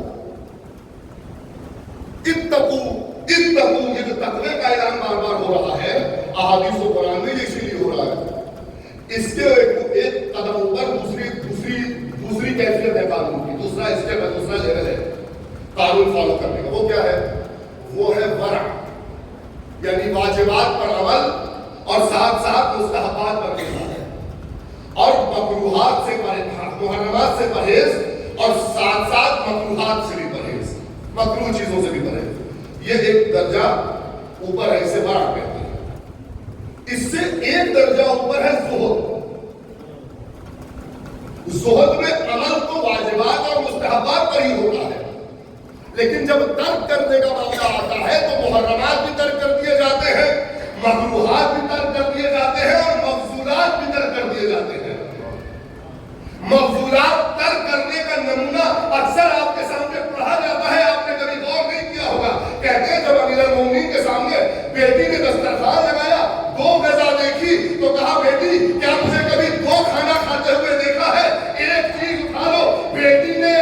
اتقو اتقو. یہ جو تقوی کا اعلان بار بار ہو رہا ہے احادیث و قرآن میں، یہ اسی لیے ہو رہا ہے. اس کے ایک قدم اوپر دوسری کیفیت ہے قانون کی، دوسرا اسٹیپ ہے، دوسرا لیول ہے قانون فالو کرنے کا. وہ کیا ہے؟ وہ ہے ورع، یعنی واجبات پر عمل اور ساتھ ساتھ مستحبات پر پرہیز اور مکروہات سے محرمات سے پرہیز اور ساتھ ساتھ مکروہات سے بھی پرہیز، مکروہ چیزوں سے بھی پرہیز. یہ ایک درجہ اوپر ہے، اسے ورع کہتے ہیں. اس سے ایک درجہ اوپر ہے زہد. زہد میں عمل تو واجبات اور مستحبات پر ہی ہوتا ہے، لیکن جب ترک کرنے کا معاملہ آتا ہے تو محرمات بھی ترک کر دیے جاتے ہیں، مکروہات بھی ترک کر دیے جاتے ہیں اور مفضولات بھی ترک کر دیے جاتے ہیں. مفضولات ترک کرنے کا نمونہ اکثر آپ کے سامنے پڑھا جاتا ہے، آپ نے کبھی غور نہیں کیا ہوگا. کہتے ہیں جب امیر المومنین کے سامنے بیٹی نے دسترخوان لگایا، 2 غذا دیکھی تو کہا بیٹی کیا مجھے کبھی 2 کھانا کھاتے ہوئے دیکھا ہے؟ ایک چیز اٹھا لو. بیٹی نے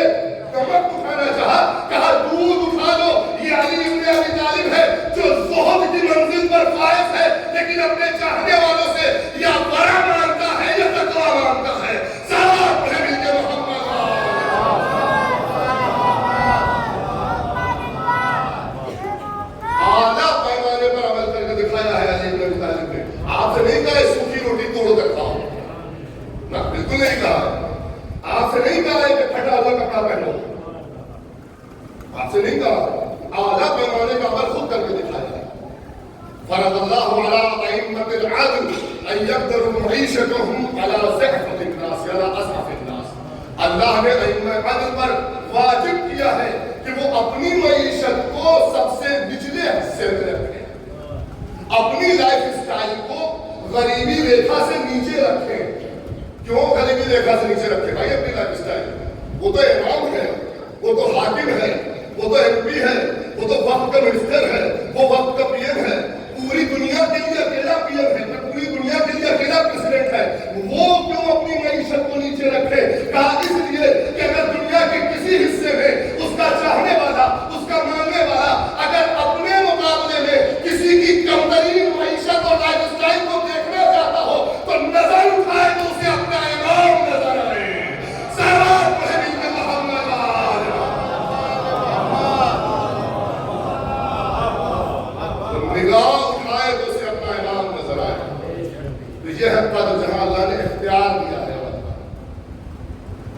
نمک اٹھانا چاہا، کہا دودھ اٹھا لو. یہ علی ابن ابی طالب ہے جو زہد کی منزل پر فائز ہے، لیکن اپنے چاہنے والوں سے یا ورع مانگتا ہے یا تقویٰ مانگتا ہے. صلوات نبی کے محمد. اعلیٰ پیمانے پر عمل کر کے دکھایا ہے علی ابن ابی طالب نے. آپ سے نہیں کہا سوکھی روٹی توڑ کر کھاؤ، نہ بالکل نہیں کہا. آپ سے نہیں کہا کہ پھٹا ہوا کپڑا پہنو، آپ سے نہیں کہا. اعلیٰ پیمانے کا عمل خود کر کے دکھایا ہے. فرض اللہ علی ائمۃ العدل ان یقدروا معیشتهم علی صحت اللہ نے ائمہ عدل پر واجب کیا ہے کہ وہ اپنی معیشت کو سب سے نچلے حصے میں رکھیں, اپنی لائف اسٹائل کو غریبی ریکھا سے نیچے رکھیں. کیوں غریبی ریکھا سے نیچے رکھیں بھائی اپنی لائف اسٹائل؟ وہ تو امام ہے, وہ تو حاکم ہے, وہ تو ایم پی ہے, وہ تو وقت کا منسٹر ہے, وہ وقت کا پی ایم ہے, پوری دنیا کے لیے اکیلا پی ایم ہے, پوری دنیا کے لیے اکیلا پریزیڈنٹ ہے. وہ کیوں اپنی معیشت کو نیچے رکھے؟ کہا اس لیے کہ اگر دنیا کے کسی حصے میں اس کا چاہنے والا, اس کا ماننے والا اگر اپنے مقابلے میں کسی کی کم ترین معیشت اور لائف اسٹائل کو دیکھنا چاہتا ہو تو نظر اٹھائے تو اسے اپنا امام نظر آئے. صلوات پڑھے مل محمد نگاہ اٹھائے تو اسے اپنا امام نظر آئے. تو یہ ہے قدر جہاں اللہ نے اختیار دیا ہے,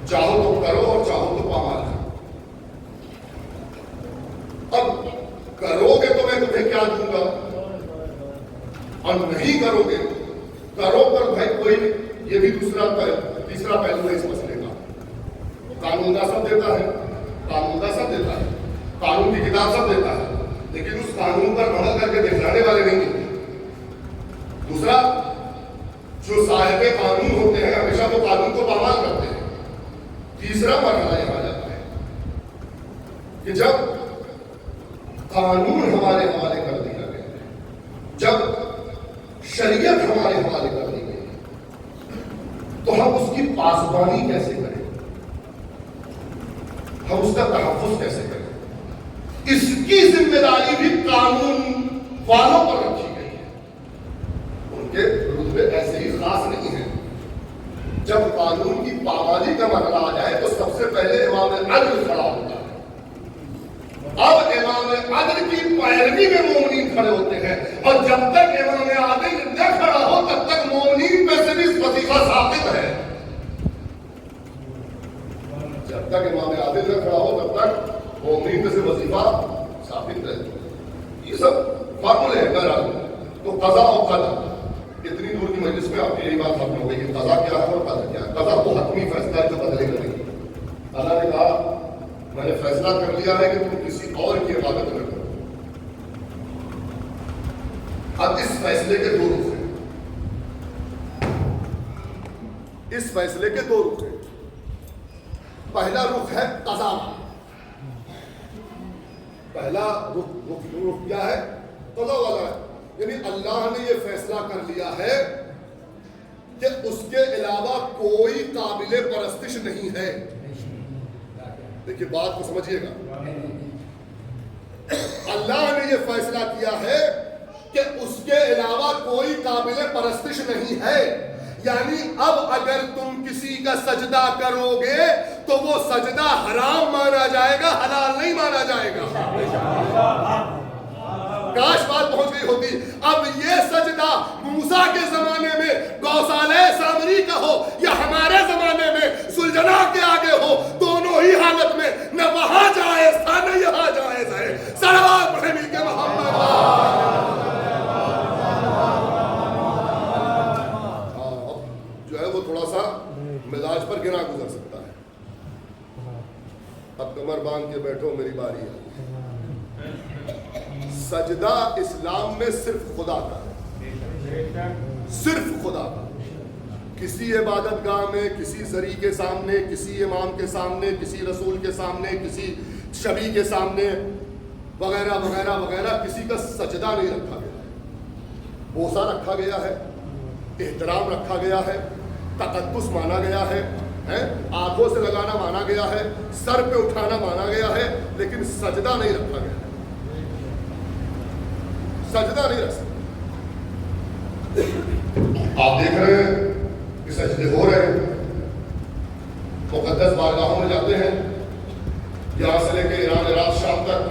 چاہو تو کرو اور چاہو تو پامال کرو. اب کرو گے تو میں تمہیں کیا دوں گا, اور نہیں کرو گے کرو پر بھائی کوئی نہیں. یہ بھی تیسرا پہلو ہے اس مسئلے کا. قانون کا سب دیتا ہے, قانون کا سب دیتا ہے, قانون کی کتاب سب دیتا ہے, لیکن اس قانون پر عمل کر کے دکھلانے والے نہیں ہیں. دوسرا, جو صاحب قانون ہوتے ہیں ہمیشہ وہ قانون کو پامال کرتے ہیں. تیسرا مرحلہ یہ آ جاتا ہے کہ جب قانون ہمارے حوالے کر دیا گیا, جب شریعت ہمارے حوالے کر دی گئی, تو ہم اس کی پاسبانی کیسے کریں, ہم اس کا تحفظ کیسے کریں؟ اس کی ذمہ داری بھی قانون والوں پر رکھی گئی ہے. ان کے رتبے ایسے ہی خاص نہیں ہیں. جب قانون کی پابندی کا مرحلہ آ جائے تو سب سے پہلے امام عدل کھڑا ہوتا ہے. اب امام عدل کی پیروی میں مومنین کھڑے ہوتے ہیں, اور جب تک امام عادل نہ کھڑا ہو تب تک مومنین پہ سے بھی وظیفہ ثابت ہے. جب تک امام عادل نہ کھڑا ہو تب تک مومنین پہ سے وظیفہ ثابت ہے. یہ سب فارمولے ہیں بہرحال. تو قضا اور قدر, اتنی دور کی مجلس میں آپ کی یہی بات ختم ہو گئی کہ قضا کیا ہے اور قدر کیا ہے. قضا وہ حتمی فیصلہ ہے جو بدلے گا نہیں. اللہ نے کہا میں نے فیصلہ کر لیا ہے کہ تم کسی اور کی عبادت نہ کرو. اب اس فیصلے کے دو رخ ہیں, اس فیصلے کے دو رخ ہیں. پہلا رخ ہے قضا. پہلا رخ کیا ہے؟ قضا والا ہے. یعنی اللہ نے یہ فیصلہ کر لیا ہے کہ اس کے علاوہ کوئی قابل پرستش نہیں ہے. دیکھیے بات کو سمجھیے گا. اللہ نے یہ فیصلہ کیا ہے کہ اس کے علاوہ کوئی قابل پرستش نہیں ہے. یعنی اب اگر تم کسی کا سجدہ کرو گے تو وہ سجدہ حرام مانا جائے گا, حلال نہیں مانا جائے گا. کاش بات پہنچ گئی ہوتی. اب یہ سجدہ موسیٰ کے زمانے میں گوسالہ سامری کا ہو یا ہمارے زمانے میں سلجنا کے آگے ہو, دونوں ہی حالت میں نہ وہاں جائز تھا نہ یہاں جائز ہے. صلوات پڑھے مل کے محمد. جو ہے وہ تھوڑا سا مزاج پر گرا گزر سکتا ہے. اب کمر باندھ کے بیٹھو, میری باری ہے. سجدہ اسلام میں صرف خدا کا ہے, صرف خدا کا. کسی عبادت گاہ میں, کسی ذری کے سامنے, کسی امام کے سامنے, کسی رسول کے سامنے, کسی شبی کے سامنے وغیرہ وغیرہ وغیرہ کسی کا سجدہ نہیں رکھا گیا ہے. بوسہ رکھا گیا ہے, احترام رکھا گیا ہے, تقدس مانا گیا ہے, آنکھوں سے لگانا مانا گیا ہے, سر پہ اٹھانا مانا گیا ہے, لیکن سجدہ نہیں رکھا گیا ہے. سجدہ نہیں رکھ سکتے. آپ دیکھ رہے ہیں کہ سجدے ہو رہے ہیں, مقدس بارگاہوں میں جاتے ہیں, یہاں سے لے کے ایران عراق شام تک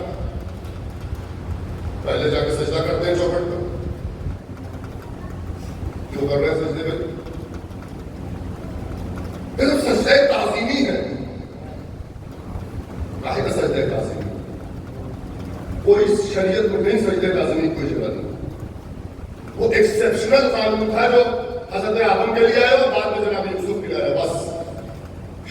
پہلے جا کے سجدہ کرتے ہیں چوکھٹ پر. کیوں کر رہے ہیں سجدے پہ؟ یہ سب سجدہ تعظیمی ہے. کاہے کا سجدہ تعظیمی؟ کوئی شریعت میں نہیں سجدہ تعظیمی کوئی جگہ نہیں. وہ ایکسپشنل قانون تھا جو حضرت آدم کے لیے آیا اور بعد میں جناب یوسف کے لیے آیا. بس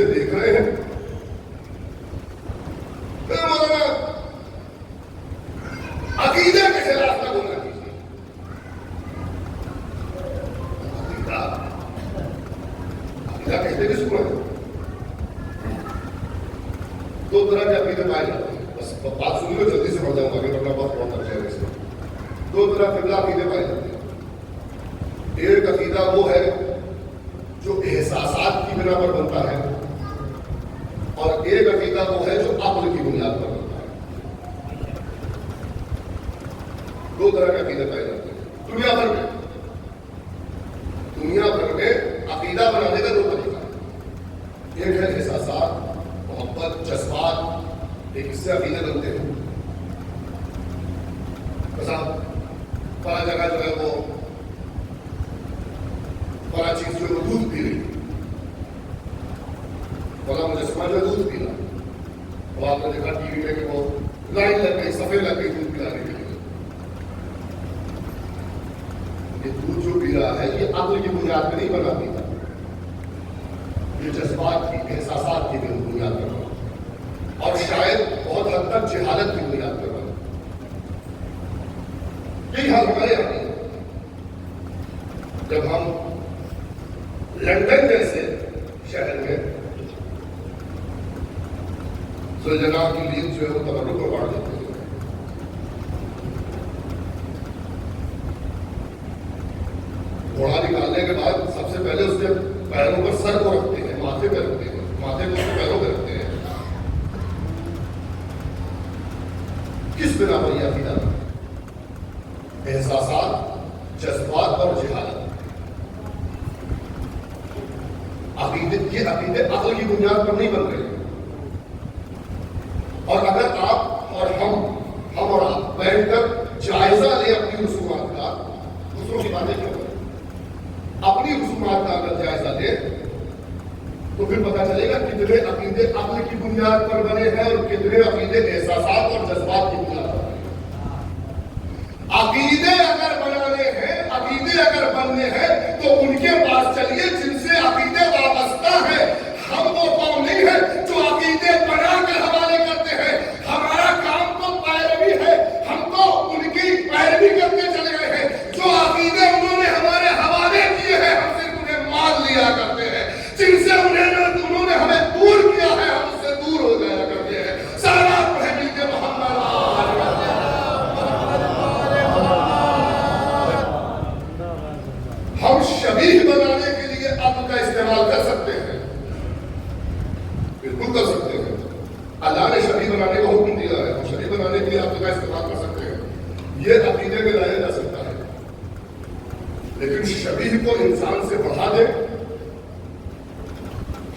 چیزیں دیکھ رہے ہیں. مولانا عقیدے کے خلاف نہ بولنا کیجیے. عقیدہ کہتے کس کو ہے؟ دو طرح کے عقیدے پائے جاتے ہیں. بس بات سن لو, جلدی سے پڑھ جاؤں گا کہ ورنہ بہت بہت لگ جائے گا. اس میں دو طرح کے عقیدے پائے جاتے ہیں. ایک عقیدہ وہ ہے جو احساسات کی بنا پر بنتا ہے, اور ایک عقیدہ وہ ہے جو عقل کی بنیاد پر بنتا ہے. دو طرح کے عقیدے پائے جاتے ہیں دنیا بھر میں. دنیا بھر میں عقیدہ بنانے کا دو طریقہ ہے. ایک ہے احساسات, محبت, جذبات, ایک اس سے عقیدے بنتے ہیں. فلاں جگہ جو ہے وہ فلاں چیز جو ہے وہ دودھ پی رہی, فلاں مجسمہ جو ہے دودھ پی رہا, اور آپ نے دیکھا ٹی وی میں کہ وہ لائن لگ گئی, صفحے لگ گئی دودھ پلانے کے لیے. یہ دودھ جو پی رہا ہے یہ عقل کی بنیاد پہ نہیں بنا پیتا, یہ جذبات کی, احساسات کی بنیاد پر بنا, اور شاید بہت حد تک جہالت کی بنیاد پر بنا. یہی حال ہمارے یہاں ہے. جب ہم لندن جیسے شہر میں سلجنا کی لیگ جو ہے وہ تبرک کو بانٹ دیتے ہیں, گھوڑا نکالنے کے بعد سب سے پہلے اس کے پیروں پر سر کو رکھتے ہیں, ماتھے پہ رکھتے ہیں, ماتھے کو اس کے پیروں پہ رکھتے ہیں. کس بنا پر یہ عقیدہ؟ احساسات, جذبات اور جہالت. یہ عقیدے عقل کی بنیاد پر نہیں بن رہے. اور اگر آپ اور ہم اور آپ بیٹھ کر جائزہ لیں اپنی رسومات کا, دوسروں کی باتیں کیوں کریں, اپنی رسومات کا اگر جائزہ لیں تو پھر پتا چلے گا کتنے عقیدے عقل کی بنیاد پر بنے ہیں اور کتنے عقیدے احساسات اور جذبات کی بنیاد پر بنے ہیں. عقیدے اگر بنانے ہیں, عقیدے اگر بننے ہیں تو ان کے پاس چلیے جن سے عقیدے وابستہ ہیں. ہم وہ قوم نہیں ہے جو عقیدے بنا کر حوالے کرتے ہیں. ہمارا کام تو پیروی ہے, ہم تو ان کی پیروی کرتے چلے گئے ہیں. جو عقیدے انہوں نے ہمارے حوالے کیے ہیں ہم صرف انہیں مان لیا کرتے ہیں. جن سے انہوں نے ہمیں دور کیا ہے ہم اس سے دور ہو جایا کرتے ہیں. سارا پڑھے مل کے محمد ہم شبیہ بنانے کے لیے عقل کا استعمال کر سکتے ہیں, بالکل کر سکتے ہیں. اللہ نے شبیہ بنانے کا حکم دیا ہے, ہم شبیہ بنانے کے لیے عقل کا استعمال کر سکتے ہیں. یہ عقیدے میں لایا جا سکتا ہے, لیکن شبیہ کو انسان سے بڑھا دے,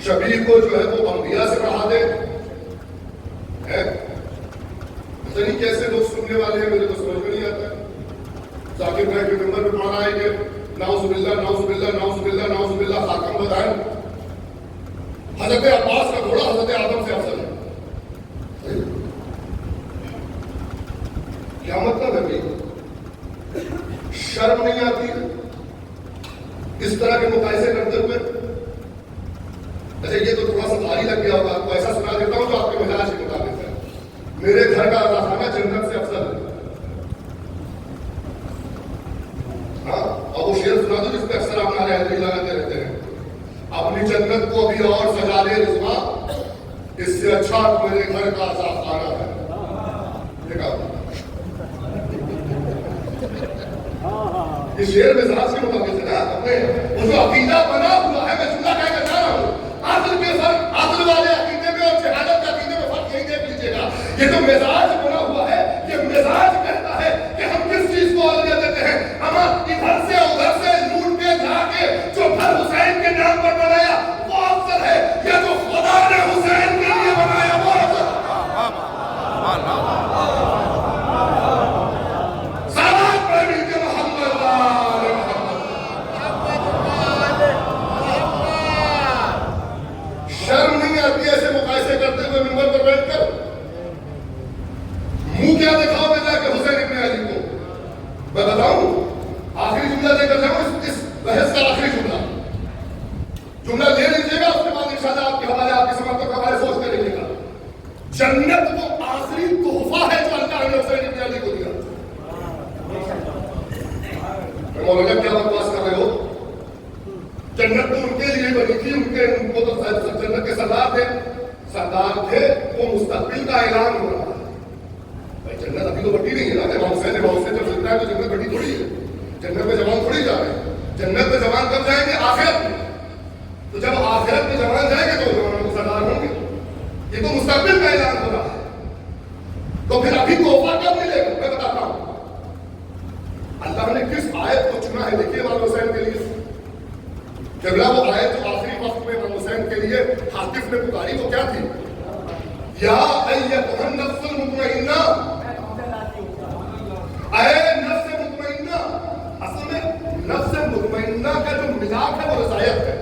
شبیہ کو جو ہے وہ انبیاء سے بڑھا دے. پتہ نہیں کیسے لوگ سننے والے ہیں, مجھے تو سمجھ میں نہیں آتا. ذاکر بھائی کے نمبر پہ پڑھنا ہے کہ نعوذ باللہ نعوذ باللہ نعوذ باللہ نعوذ باللہ خاتم بتائیں حضرت عباس کا گھوڑا حضرت آدم سے افضل ہے. کیا مطلب ہے بھائی؟ شرم نہیں آتی اس طرح کے مقایسے کرتے ہوئے؟ اچھا یہ تو تھوڑا سا بھاری لگ گیا ہوگا, آپ کو ایسا سنا دیتا ہوں جو آپ کے مزاج کے مطابق ہے. میرے گھر کا خانہ جنت سے افضل ہے. ہاں, اور وہ شعر سنا دو جس پہ اکثر آپ نعرہ حیدری لگاتے رہتے ہیں, اپنی جنت کو بھی اور سجا دے رضوا, اس سے اچھا میرے گھر کا عذاب خانہ ہے. یہ شعر مزاج کے مطابق ہے نا. اپنے وہ جو عقیدہ بنا ہوا ہے, میں جملہ کہہ کر جا رہا ہوں, عقل کے فرق, عقل والے عقیدے میں اور جہالت کے عقیدے میں فرق یہی دیکھ لیجیے گا. یہ جو مزاج بنا ہوا ہے, یہ مزاج کہتا ہے کہ ہم کس چیز کو اولویت دیتے ہیں. ہم ادھر سے ادھر سے لوٹ کے جا کے جو گھر حسین کے نام پر بنایا وہ افضل ہے, یا جو خدا نے حسین کے لیے بنایا وہ افضل ہے. شرم نہیں آتی ایسے مقایسے کرتے ہوئے منبر پر بیٹھ کر؟ منہ کیا دکھاؤ گے جا کے حسین ابن علی کو؟ میں بتاؤں, آخری جملہ دے کر جاؤں, اس بحث کا آخری جملہ لے لیجیے گا, اس کے بعد انشاءاللہ آپ کے حوالے جنت وہ آخری تحفہ ہے جو اللہ نے حسین ابن علی کو دیا. مولانا کیا بکواس کر رہے ہو؟ جنت تو ان کے لیے بنی تھی, ان کو تو جنت کے سردار تھے. وہ مستقبل کا اعلان ہو رہا ہے. بھائی جنت ابھی تو بٹی نہیں ہے نا. امام حسین جب زندہ ہے تو جنت بٹی تھوڑی ہے. جنت میں جوان تھوڑی جا رہے ہیں. جنت میں جوان کب جائیں گے؟ آخرت میں. تو جب آخرت میں جوان جائیں گے تو سردار ہوں گے. یہ تو مستقبل کا اعلان ہو رہا ہے. تو پھر ابھی تحفہ کب ملے گا؟ میں بتاتا ہوں. اللہ نے کس آیت کو چنا ہے دیکھیے امام حسین کے لیے. جب وہ آیت جو آخری وقت میں امام حسین کے لیے حاطف نے پکاری وہ کیا تھی؟ یا ایتھا النفس المطمئنہ, اے نفس مطمئنہ. اصل میں نفس مطمئنہ کا جو مزاج ہے وہ رضایت ہے.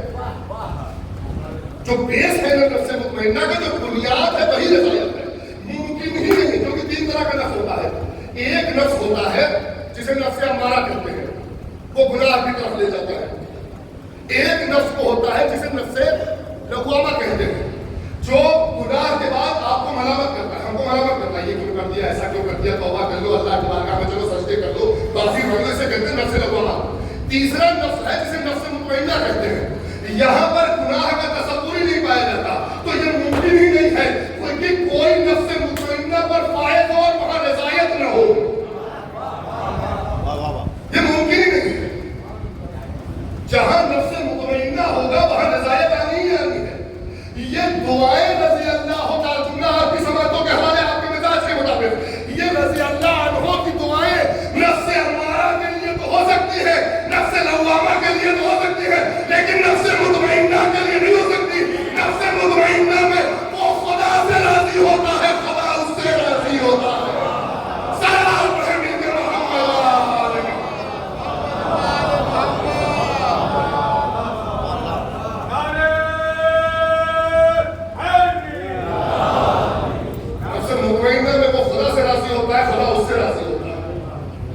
جو بیس ہے نفس مطمئنہ کا جو بنیاد ہے وہی رضایت ہے. ممکن ہی نہیں, کیونکہ تین طرح کا نفس ہوتا ہے. ایک نفس ہوتا ہے جسے نفس امارہ کہتے ہیں, وہ گناہ کی طرف لے جاتا ہے. ایک نفس کو ہوتا ہے جسے نفس لوامہ کہتے ہیں, جو گناہ کے بعد آپ کو ملامت کرتا ہے, ہم کو ملامت کرتا ہے, یہ کیوں کر دیا, ایسا کیوں کر دیا, توبہ کر لو, اللہ کی بارگاہ میں چلو سجدے کر لو, کافی بڑھنے سے کہتے ہیں نفس لوامہ. تیسرا نفس ہے جسے نفس مطمئنہ کہتے ہیں. یہاں پر گناہ کا تصور ہی نہیں پایا جاتا. تو یہ ممکن ہی نہیں ہے کہ کوئی نفس مطمئنہ پر فائد ہو اور وہاں رضایت نہ ہو. یہ ممکن ہی نہیں ہے. جہاں نفس مطمئنہ ہوگا وہاں رضایت آنی ہی آنی ہے. یہ دعائیں رضی اللہ تعالیٰ عنہ, آپ کی سماعتوں کے حوالے آپ کے مزاج کے مطابق, یہ رضی اللہ عنہ کی دعائیں نفس امارہ کے لیے تو ہو سکتی ہے, نفس لوامہ کے لیے تو ہو سکتی ہے, لیکن نفس مطمئنہ کے لیے نہیں ہو سکتی. نفس مطمئنہ میں وہ خدا سے راضی ہوتا ہے, خدا اس سے راضی ہوتا ہے.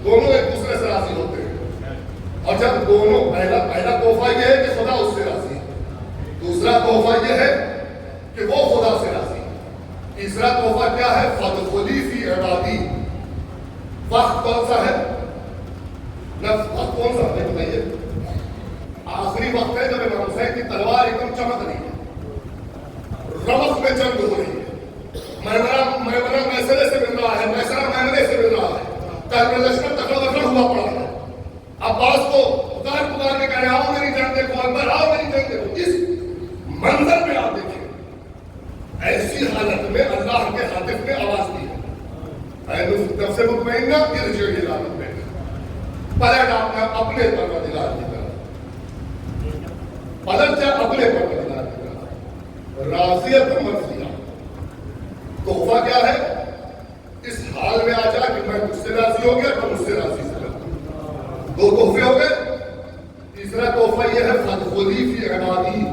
دونوں ایک دوسرے سے راضی ہوتے ہیں. اور جب دونوں پہلا تحفہ یہ ہے کہ خدا اس سے راضی ہے, دوسرا تحفہ یہ ہے کہ وہ خدا سے راضی ہے, تیسرا تحفہ کیا ہے؟ فادخلی فی عبادی. وقت کون سا ہے؟ وقت کون سا ہے بتائیے؟ آخری وقت ہے جب امام حسین کی تلوار ایک دم چمک رہی ہے, رمق میں جنگ ہو رہی ہے, میمنہ میسرے سے مل رہا ہے, میسرہ میمنے سے مل رہا ہے, لشکر تکڑا ہوا پڑا ہے. عباس کو پکار کے کہہ رہے آؤ میری جنگ دیکھو, اکبر آؤ میری جنگ دیکھو. اس منظر میں آپ دیکھیں, ایسی حالت میں اللہ کے حاطف نے آواز دی ہے, اے نفس مطمئنہ ارجعی الی ربک, پلٹ اپنے پروردگار کی طرف, پلٹ جا اپنے پروردگار کی طرف. راضیۃ مرضیہ. تحفہ کیا ہے؟ اس حال میں آ جا کہ میں تجھ سے راضی ہو گیا, تو مجھ سے راضی سے راضی. دو تحفے ہو گئے. تیسرا تحفہ یہ ہے فادخلی فی عبادی.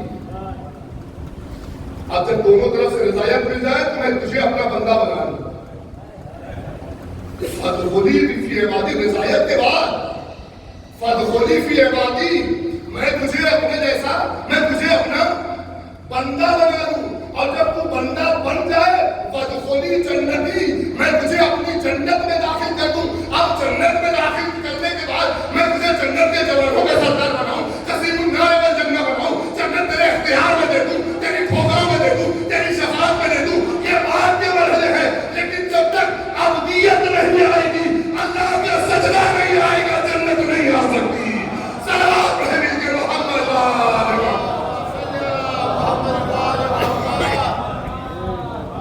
اب جب دونوں طرف سے رضایت مل جائے تو میں تجھے اپنا بندہ بنا لوں. فادخلی فی عبادی, رضایت کے بعد فادخلی فی عبادی, میں تجھے اپنے جیسا, میں تجھے اپنا بندہ بنا لوں. اور جب تو بندہ بن جائے فادخلی جنتی, میں تجھے اپنی جنت میں داخل کر دوں. اب جنت میں داخل کرنے کے بعد میں تجھے جنت کے جوانوں کا سردار بناؤں, قسیم النار والجنہ بناؤں, جنت تیرے اختیار میں دے دوں, تیری ٹھوکروں میں دے دوں, تیری شفاعت میں دے دوں. یہ بات کے مرحلے ہیں, لیکن جب تک ابدیت نہیں آئے گی, اللہ کا سجدہ نہیں آئے گا, جنت نہیں آ سکتی. صلوات پڑھیں مل کے محمد.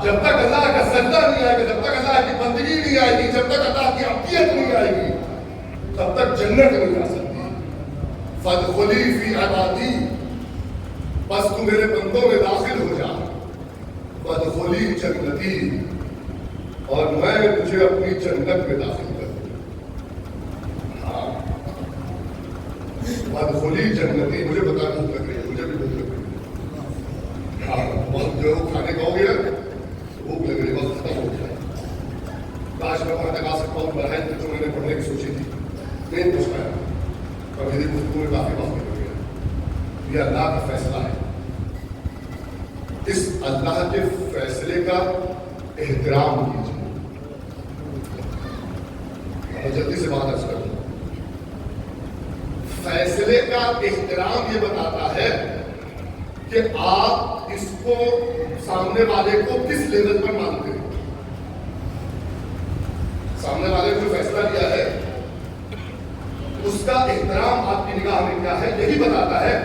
جب تک اللہ کا سجدہ نہیں آئے گا, جب تک اللہ کی بندگی نہیں آئے گی, جب تک اللہ کی عبدیت نہیں آئے گی, تب تک جنت نہیں آ سکتی. فادخلی فی عبادی, بس تو میرے بندوں میں داخل ہو جا. فادخلی جنتی, اور میں تجھے اپنی جنت میں داخل کر دوں. ہاں, فادخلی جنتی. مجھے بتا بھوک لگ رہی ہے, مجھے بھی بھوک لگ رہی ہے. ہاں, بہت جو کھانے کہو گے بھوک لگ رہی, وقت ختم ہو گیا. کاش میں وہاں تک آ سکتا ہوں, بڑھائیں جو میں نے پڑھنے کی سوچی تھی نہیں پوچھ پایا, اور میری گفتگو میں کافی وقت ہو گیا. یہ اللہ کا فیصلہ ہے. اس اللہ کے فیصلے کا احترام کیجیے. جلدی سے بات عرض کروں. فیصلے کا احترام یہ بتاتا ہے کہ آپ اس کو سامنے والے کو کس لیول پر مانتے ہیں. سامنے والے نے جو فیصلہ لیا ہے اس کا احترام آپ کی نگاہ میں کیا ہے یہی بتاتا ہے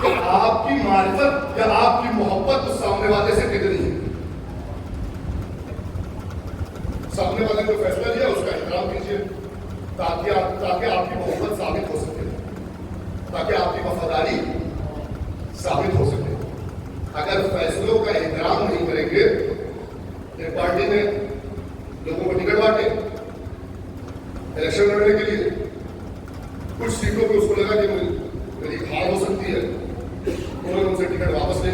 کہ آپ کی معرفت یا آپ کی محبت اس سامنے والے سے کتنی ہے. سامنے والے نے جو فیصلہ لیا اس کا احترام کیجیے تاکہ آپ کی محبت ثابت ہو سکے, تاکہ آپ کی وفاداری ثابت ہو سکے. اگر فیصلوں کا احترام نہیں کریں گے, ایک پارٹی نے لوگوں کو ٹکٹ بانٹے الیکشن لڑنے کے لیے, کچھ سیٹوں پہ اس کو لگا کہ میری ہار ہو سکتی ہے, انہوں نے ان سے ٹکٹ واپس لے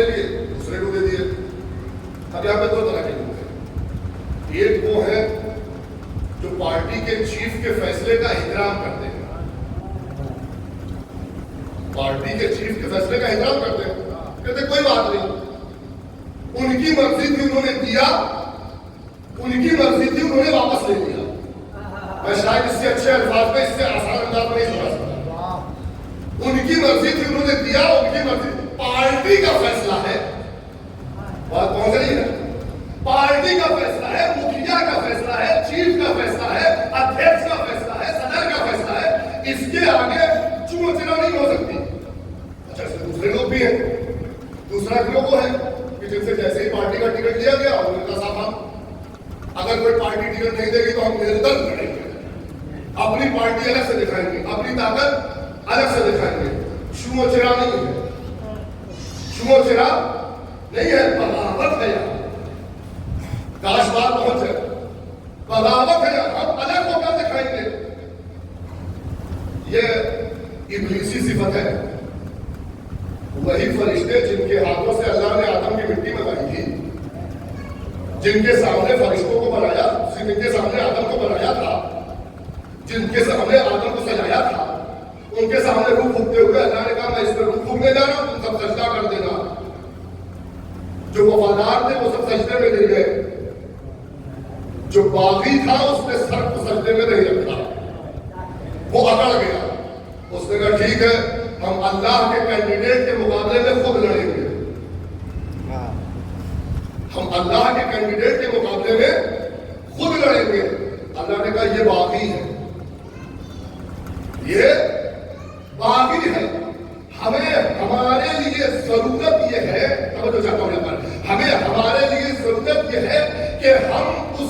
لیے, دوسرے کو دے دیے. اب یہاں پہ دو طرح کے لوگ ہیں. ایک وہ ہے جو پارٹی کے چیف کے فیصلے کا احترام کرتے ہیں, پارٹی کے چیف کے فیصلے کا احترام کرتے ہیں, کہتے کوئی بات نہیں, ان کی مرضی تھی انہوں نے دیا, ان کی مرضی تھی انہوں نے واپس لے لیا. میں شاید اس سے اچھے الفاظ میں اس سے آسان انداز میں نہیں سمجھ سکتا. ان کی مرضی تھی انہوں نے دیا, ان کی مرضی. پارٹی کا فیصلہ ہے, بات پہنچ رہی ہے, پارٹی کا فیصلہ ہے, مکھیا کا فیصلہ ہے, چیف کا فیصلہ ہے, ادھیکش کا فیصلہ ہے, صدر کا فیصلہ ہے. اس کے آگے چوچنا نہیں ہو سکتی. اچھا اس میں دوسرے لوگ بھی ہیں. دوسرا گروہ وہ ہے کہ جن سے جیسے ہی پارٹی کا ٹکٹ لیا گیا انہوں نے کہا صاحب ہم اگر کوئی پارٹی ٹکٹ نہیں دے گی تو ہم نردن کریں گے, اپنی پارٹی الگ سے دکھائیں گے, اپنی طاقت الگ سے دکھائیں گے. شو و چرا نہیں ہے, شو و چرا نہیں ہے, بغاوت ہے. کاش بات پہنچ ہے, بغاوت ہے, ہم الگ ہو کر دکھائیں گے. یہ ابلیسی صفت ہے. وہی فرشتے جن کے ہاتھوں سے اللہ نے آدم کی مٹی میں بنائی تھی, جن کے سامنے فرشتوں کو بنایا, جن کے سامنے آدم کو بنایا تھا, جن کے سامنے آدم کو سجایا تھا, ان کے سامنے روح پھونکتے ہوئے اللہ نے کہا میں اس میں روح پھونکنے جا رہا ہوں, تم سب سجدہ کر دینا. جو وفادار تھے وہ سب سجدے میں گر گئے, جو باغی تھا اس نے سر کو سجدے میں نہیں رکھا, وہ اکڑ گیا. اس نے کہا ٹھیک ہے ہم اللہ کے کینڈیڈیٹ کے مقابلے میں خود لڑیں گے, ہم اللہ کے کینڈیڈیٹ کے مقابلے میں خود لڑیں گے. اللہ نے کہا یہ باغی ہے, یہ باغی ہے. ہمیں ہمارے لیے ضرورت یہ ہے, ہمیں ہمارے لیے ضرورت یہ ہے کہ ہم ان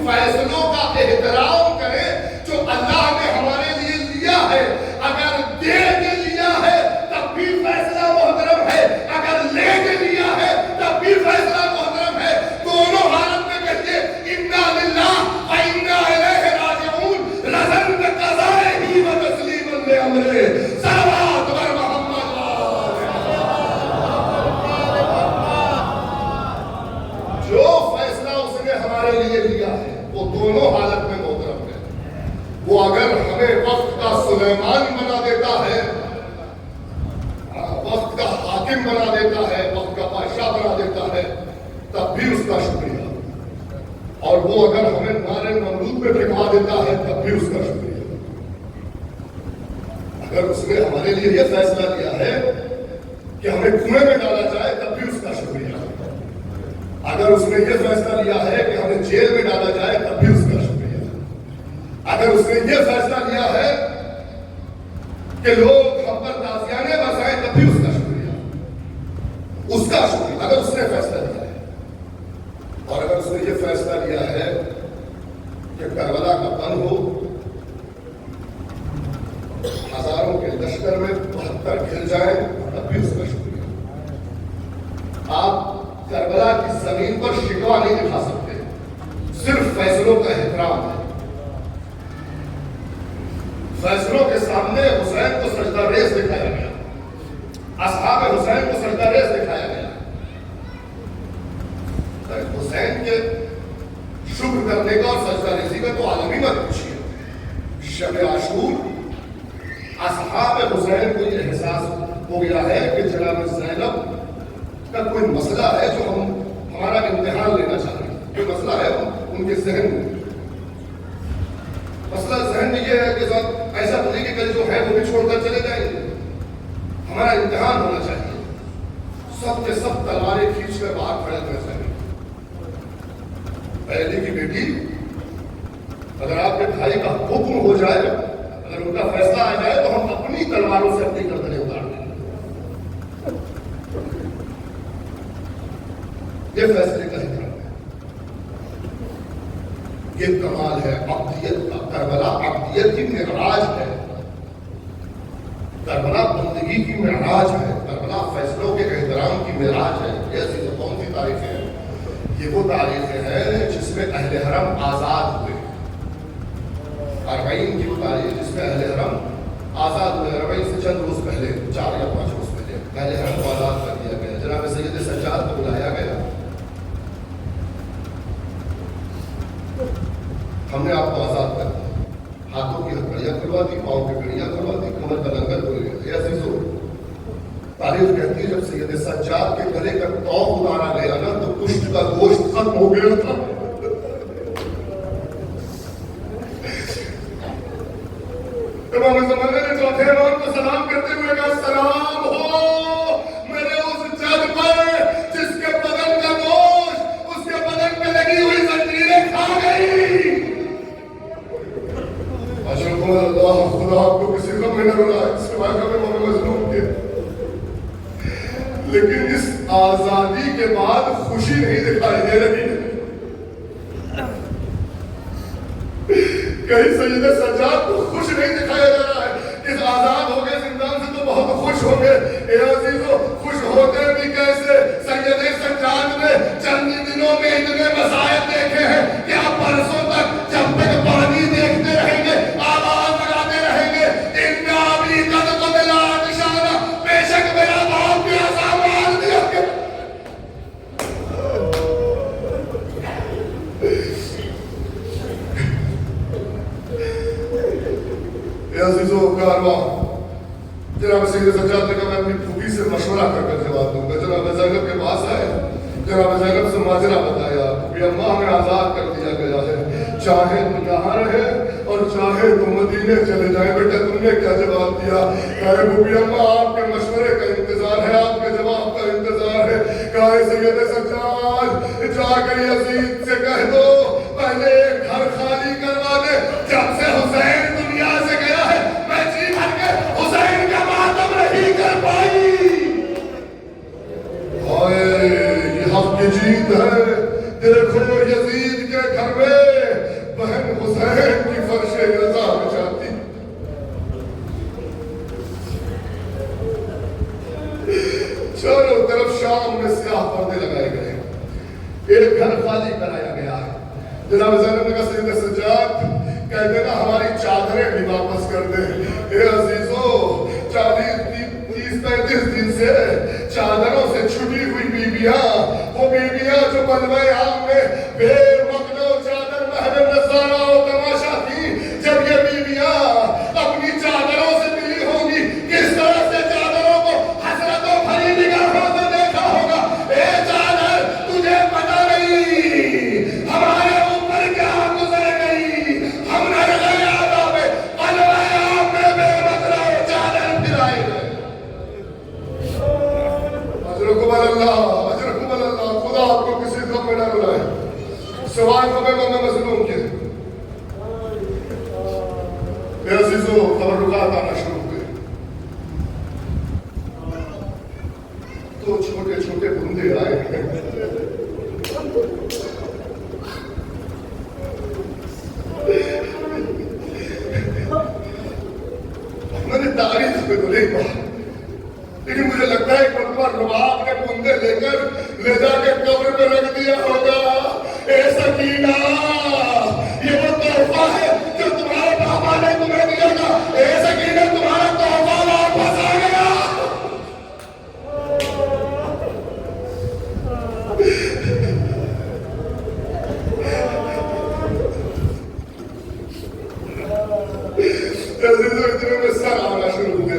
فیصلوں کا احترام کریں جو اللہ نے ہمارے لیے لیا ہے. اگر دے کے لیا ہے تب بھی فیصلہ محترم ہے, اگر لے کے لیا ہے تب بھی فیصلہ محترم ہے. دونوں حالت میں کہتے انا للہ و انا الیہ راجعون, رضن بقضائہ و تسلیما لامرہ. صلوات بر محمد. جو فیصلہ اس نے ہمارے لیے لیا ہے وہ دونوں حالت میں محترم ہے. وہ اگر ہمیں وقت کا سلیمان بنا دیتا ہے, وقت کا حاکم بنا دیتا ہے, وقت کا بادشاہ بنا دیتا ہے, تب بھی اس کا شکریہ. اور وہ اگر ہمیں نارے نمرود پہ پھینکوا دیتا ہے تب بھی اس کا شکریہ. اگر اس نے ہمارے لیے یہ فیصلہ کیا ہے کہ ہمیں کنویں میں ڈالا جائے تب بھی اس کا شکریہ. اگر اس نے یہ فیصلہ لیا ہے کہ ہمیں جیل میں ڈالا جائے تب بھی اس کا شکریہ. اگر اس نے یہ فیصلہ لیا ہے کہ لوگ ہم پر تازیانے برسائیں تب بھی اس کا شکریہ. اس کا شکریہ اگر اس نے فیصلہ لیا ہے. اور اگر اس نے یہ فیصلہ لیا ہے کہ کربلا کا بن ہو, ہزاروں کے لشکر میں 72 گر جائیں تب بھی اس کا شکریہ. آپ کربلا کی زمین پر شکوہ نہیں دکھا سکتے, صرف فیصلوں کا احترام ہے. فیصلوں کے سامنے حسین کو سجدہ ریز دکھایا گیا, اصحاب حسین کو سجدہ ریز دکھایا گیا. حسین کے شکر کرنے کا اور سجدہ ریزی کا تو عالمی مت پوچھیے. شب عاشور اصحاب حسین کو یہ احساس ہو گیا ہے کہ جناب زینب کا کوئی مسئلہ ہے جو ہم ہمارا امتحان لینا چاہ رہے ہیں. کوئی مسئلہ ہے ان کے ذہن میں. مسئلہ ذہن میں یہ ہے کہ صاحب ایسا پولیٹیکل جو ہے وہ بھی چھوڑ کر چلے جائیں گے. ہمارا امتحان ہونا چاہیے. سب کے سب تلواریں کھینچ کر باہر کھڑے ہونے چاہیے. پہلے کی بیٹی اگر آپ کے بھائی کا حکم ہو جائے, اگر ان کا فیصلہ آ جائے تو ہم اپنی تلواروں سے اپنی گردنیں اتار دیں. یہ فیصلے کا حکم ہے. یہ کمال ہے عبدیت کا. کربلا عبدیت کی معراج ہے. کربلا بندگی کی معراج ہے. کربلا فیصلوں کے احترام کی معراج ہے. یہ ایسی کون سی تاریخیں ہیں؟ یہ وہ تاریخیں ہیں جس میں اہل حرم آزاد ہوئے. اربعین کی وہ تاریخ جس میں اہل حرم آزاد ہوئے. اربعین سے چند روز پہلے, 4 یا 5 روز پہلے اہل حرم کو آزاد کر دیا گیا. جناب سید سجاد کو بلایا گیا. ہم نے آپ کو آزاد کر دیا. ہاتھوں کی ہتھکڑیاں کھلوا دی, پاؤں کی کڑیاں کھلوا دی, کمر کا لنگر کھل گیا. یہ عزیزو, تاریخ کہتی ہے جب سید سجاد کے گلے کا طوق اتارا گیا نا تو پشت کا گوشت ختم ہو گیا تھا. امام زمانے نے چوتھے امام کو سلام کرتے ہوئے کہا, سلام ہو میرے اس جگ پر جس کے بدن کا گوشت اس کے بدن پہ لگی ہوئی زنجیریں کھا گئی. اللہ خدا آپ کو کسی غم میں نہ رلائے سوائے غم مظلوم کے. لیکن اس آزادی کے بعد خوشی نہیں دکھائی دے رہی ہے. کہیں سید سجاد کو خوش نہیں دکھایا جا رہا ہے. اس آزاد ہو گئے زندان سے تو بہت خوش ہو گئے. اے عزیزو, خوش ہوتے بھی کیسے؟ سید سجاد نے چند دنوں میں اتنے مسائل دیکھے ہیں کہ آپ برسوں تک جب تک پانی دیکھتے رہیں گے, آواز لگاتے رہیں گے, ان آبی قد قتلا نشانہ, بے شک میرا باپ بھی آسان مال دیا کہ عزیزو کارواں. جناب سید سجاد نے کہا میں اپنی پھوپھی سے مشورہ کر کر جواب دوں گا. جناب زینب کے پاس آئے, جناب زینب سے ماجرا بتایا. پھوپھی اماں ہمیں آزاد کر دیا گیا ہے, چاہے تم یہاں رہے اور چاہے تم مدینے چلے جائیں. بیٹا تم نے کیا جواب دیا؟ کہا پھوپھی اماں آپ کے مشورے کا انتظار ہے, آپ کے جواب کا انتظار ہے. کہا سید سجاد جا کر یزید سے کہہ دو پہلے ایک گھر خالی کروا دے. جب سے حسین دنیا سے گیا ہے میں جی بھر کے حسین کا ماتم نہیں کر پائی. یہ حق کی جیت ہے. دیکھو یزید کے گھر میں بہن حسین کی فرش رضا بچاتی. چاروں طرف شام میں سیاہ پردے لگائے گئے, ایک گھر خالی کرایا گیا ہے. جناب زینب نے کہا سید سجاد کہہ دینا ہماری چادریں بھی واپس کر دیں. اے عزیزو, 40-30-35 دن سے چادروں سے چھٹی ہوئی بیویاں, وہ بیویاں جو بلوے عام میں بے مقدو چادر محرم نظارہ و تماشا تھی, جب یہ بیویاں اپنی چادروں سے ملی ہوں گی کس طرح سے چادروں کو حسرتوں بھری نگاہوں سے دیکھا ہوگا. اے چادر تجھے پتہ نہیں ہمارے اوپر کیا گزر گئی. ہم نے غیابہ میں بلوے عام میں بے مقدو چادر پھیلائی گئے. اجرکم اللہ, اجرکم اللہ. خدا آپ کو کسی غم میں نہ رلائے سوائے غم مظلوم کے. اے عزیزو, تبرکات آنا شروع ہوئے. تو چھوٹے چھوٹے بندے آئے ہیں. میں نے تاریخ میں تو نہیں پڑھا, لیکن مجھے لگتا ہے ایک مرتبہ رباب نے بندے لے کر لے جا کے قبر پہ رکھ دیا ہوگا. اے سکینہ, یہ وہ تحفہ ہے جو تمہارے پاپا نے تمہیں دیا تھا. اے سکینہ, تمہارا تحفہ واپس آ گیا. اتنے میں سر آنا شروع ہوئے.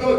2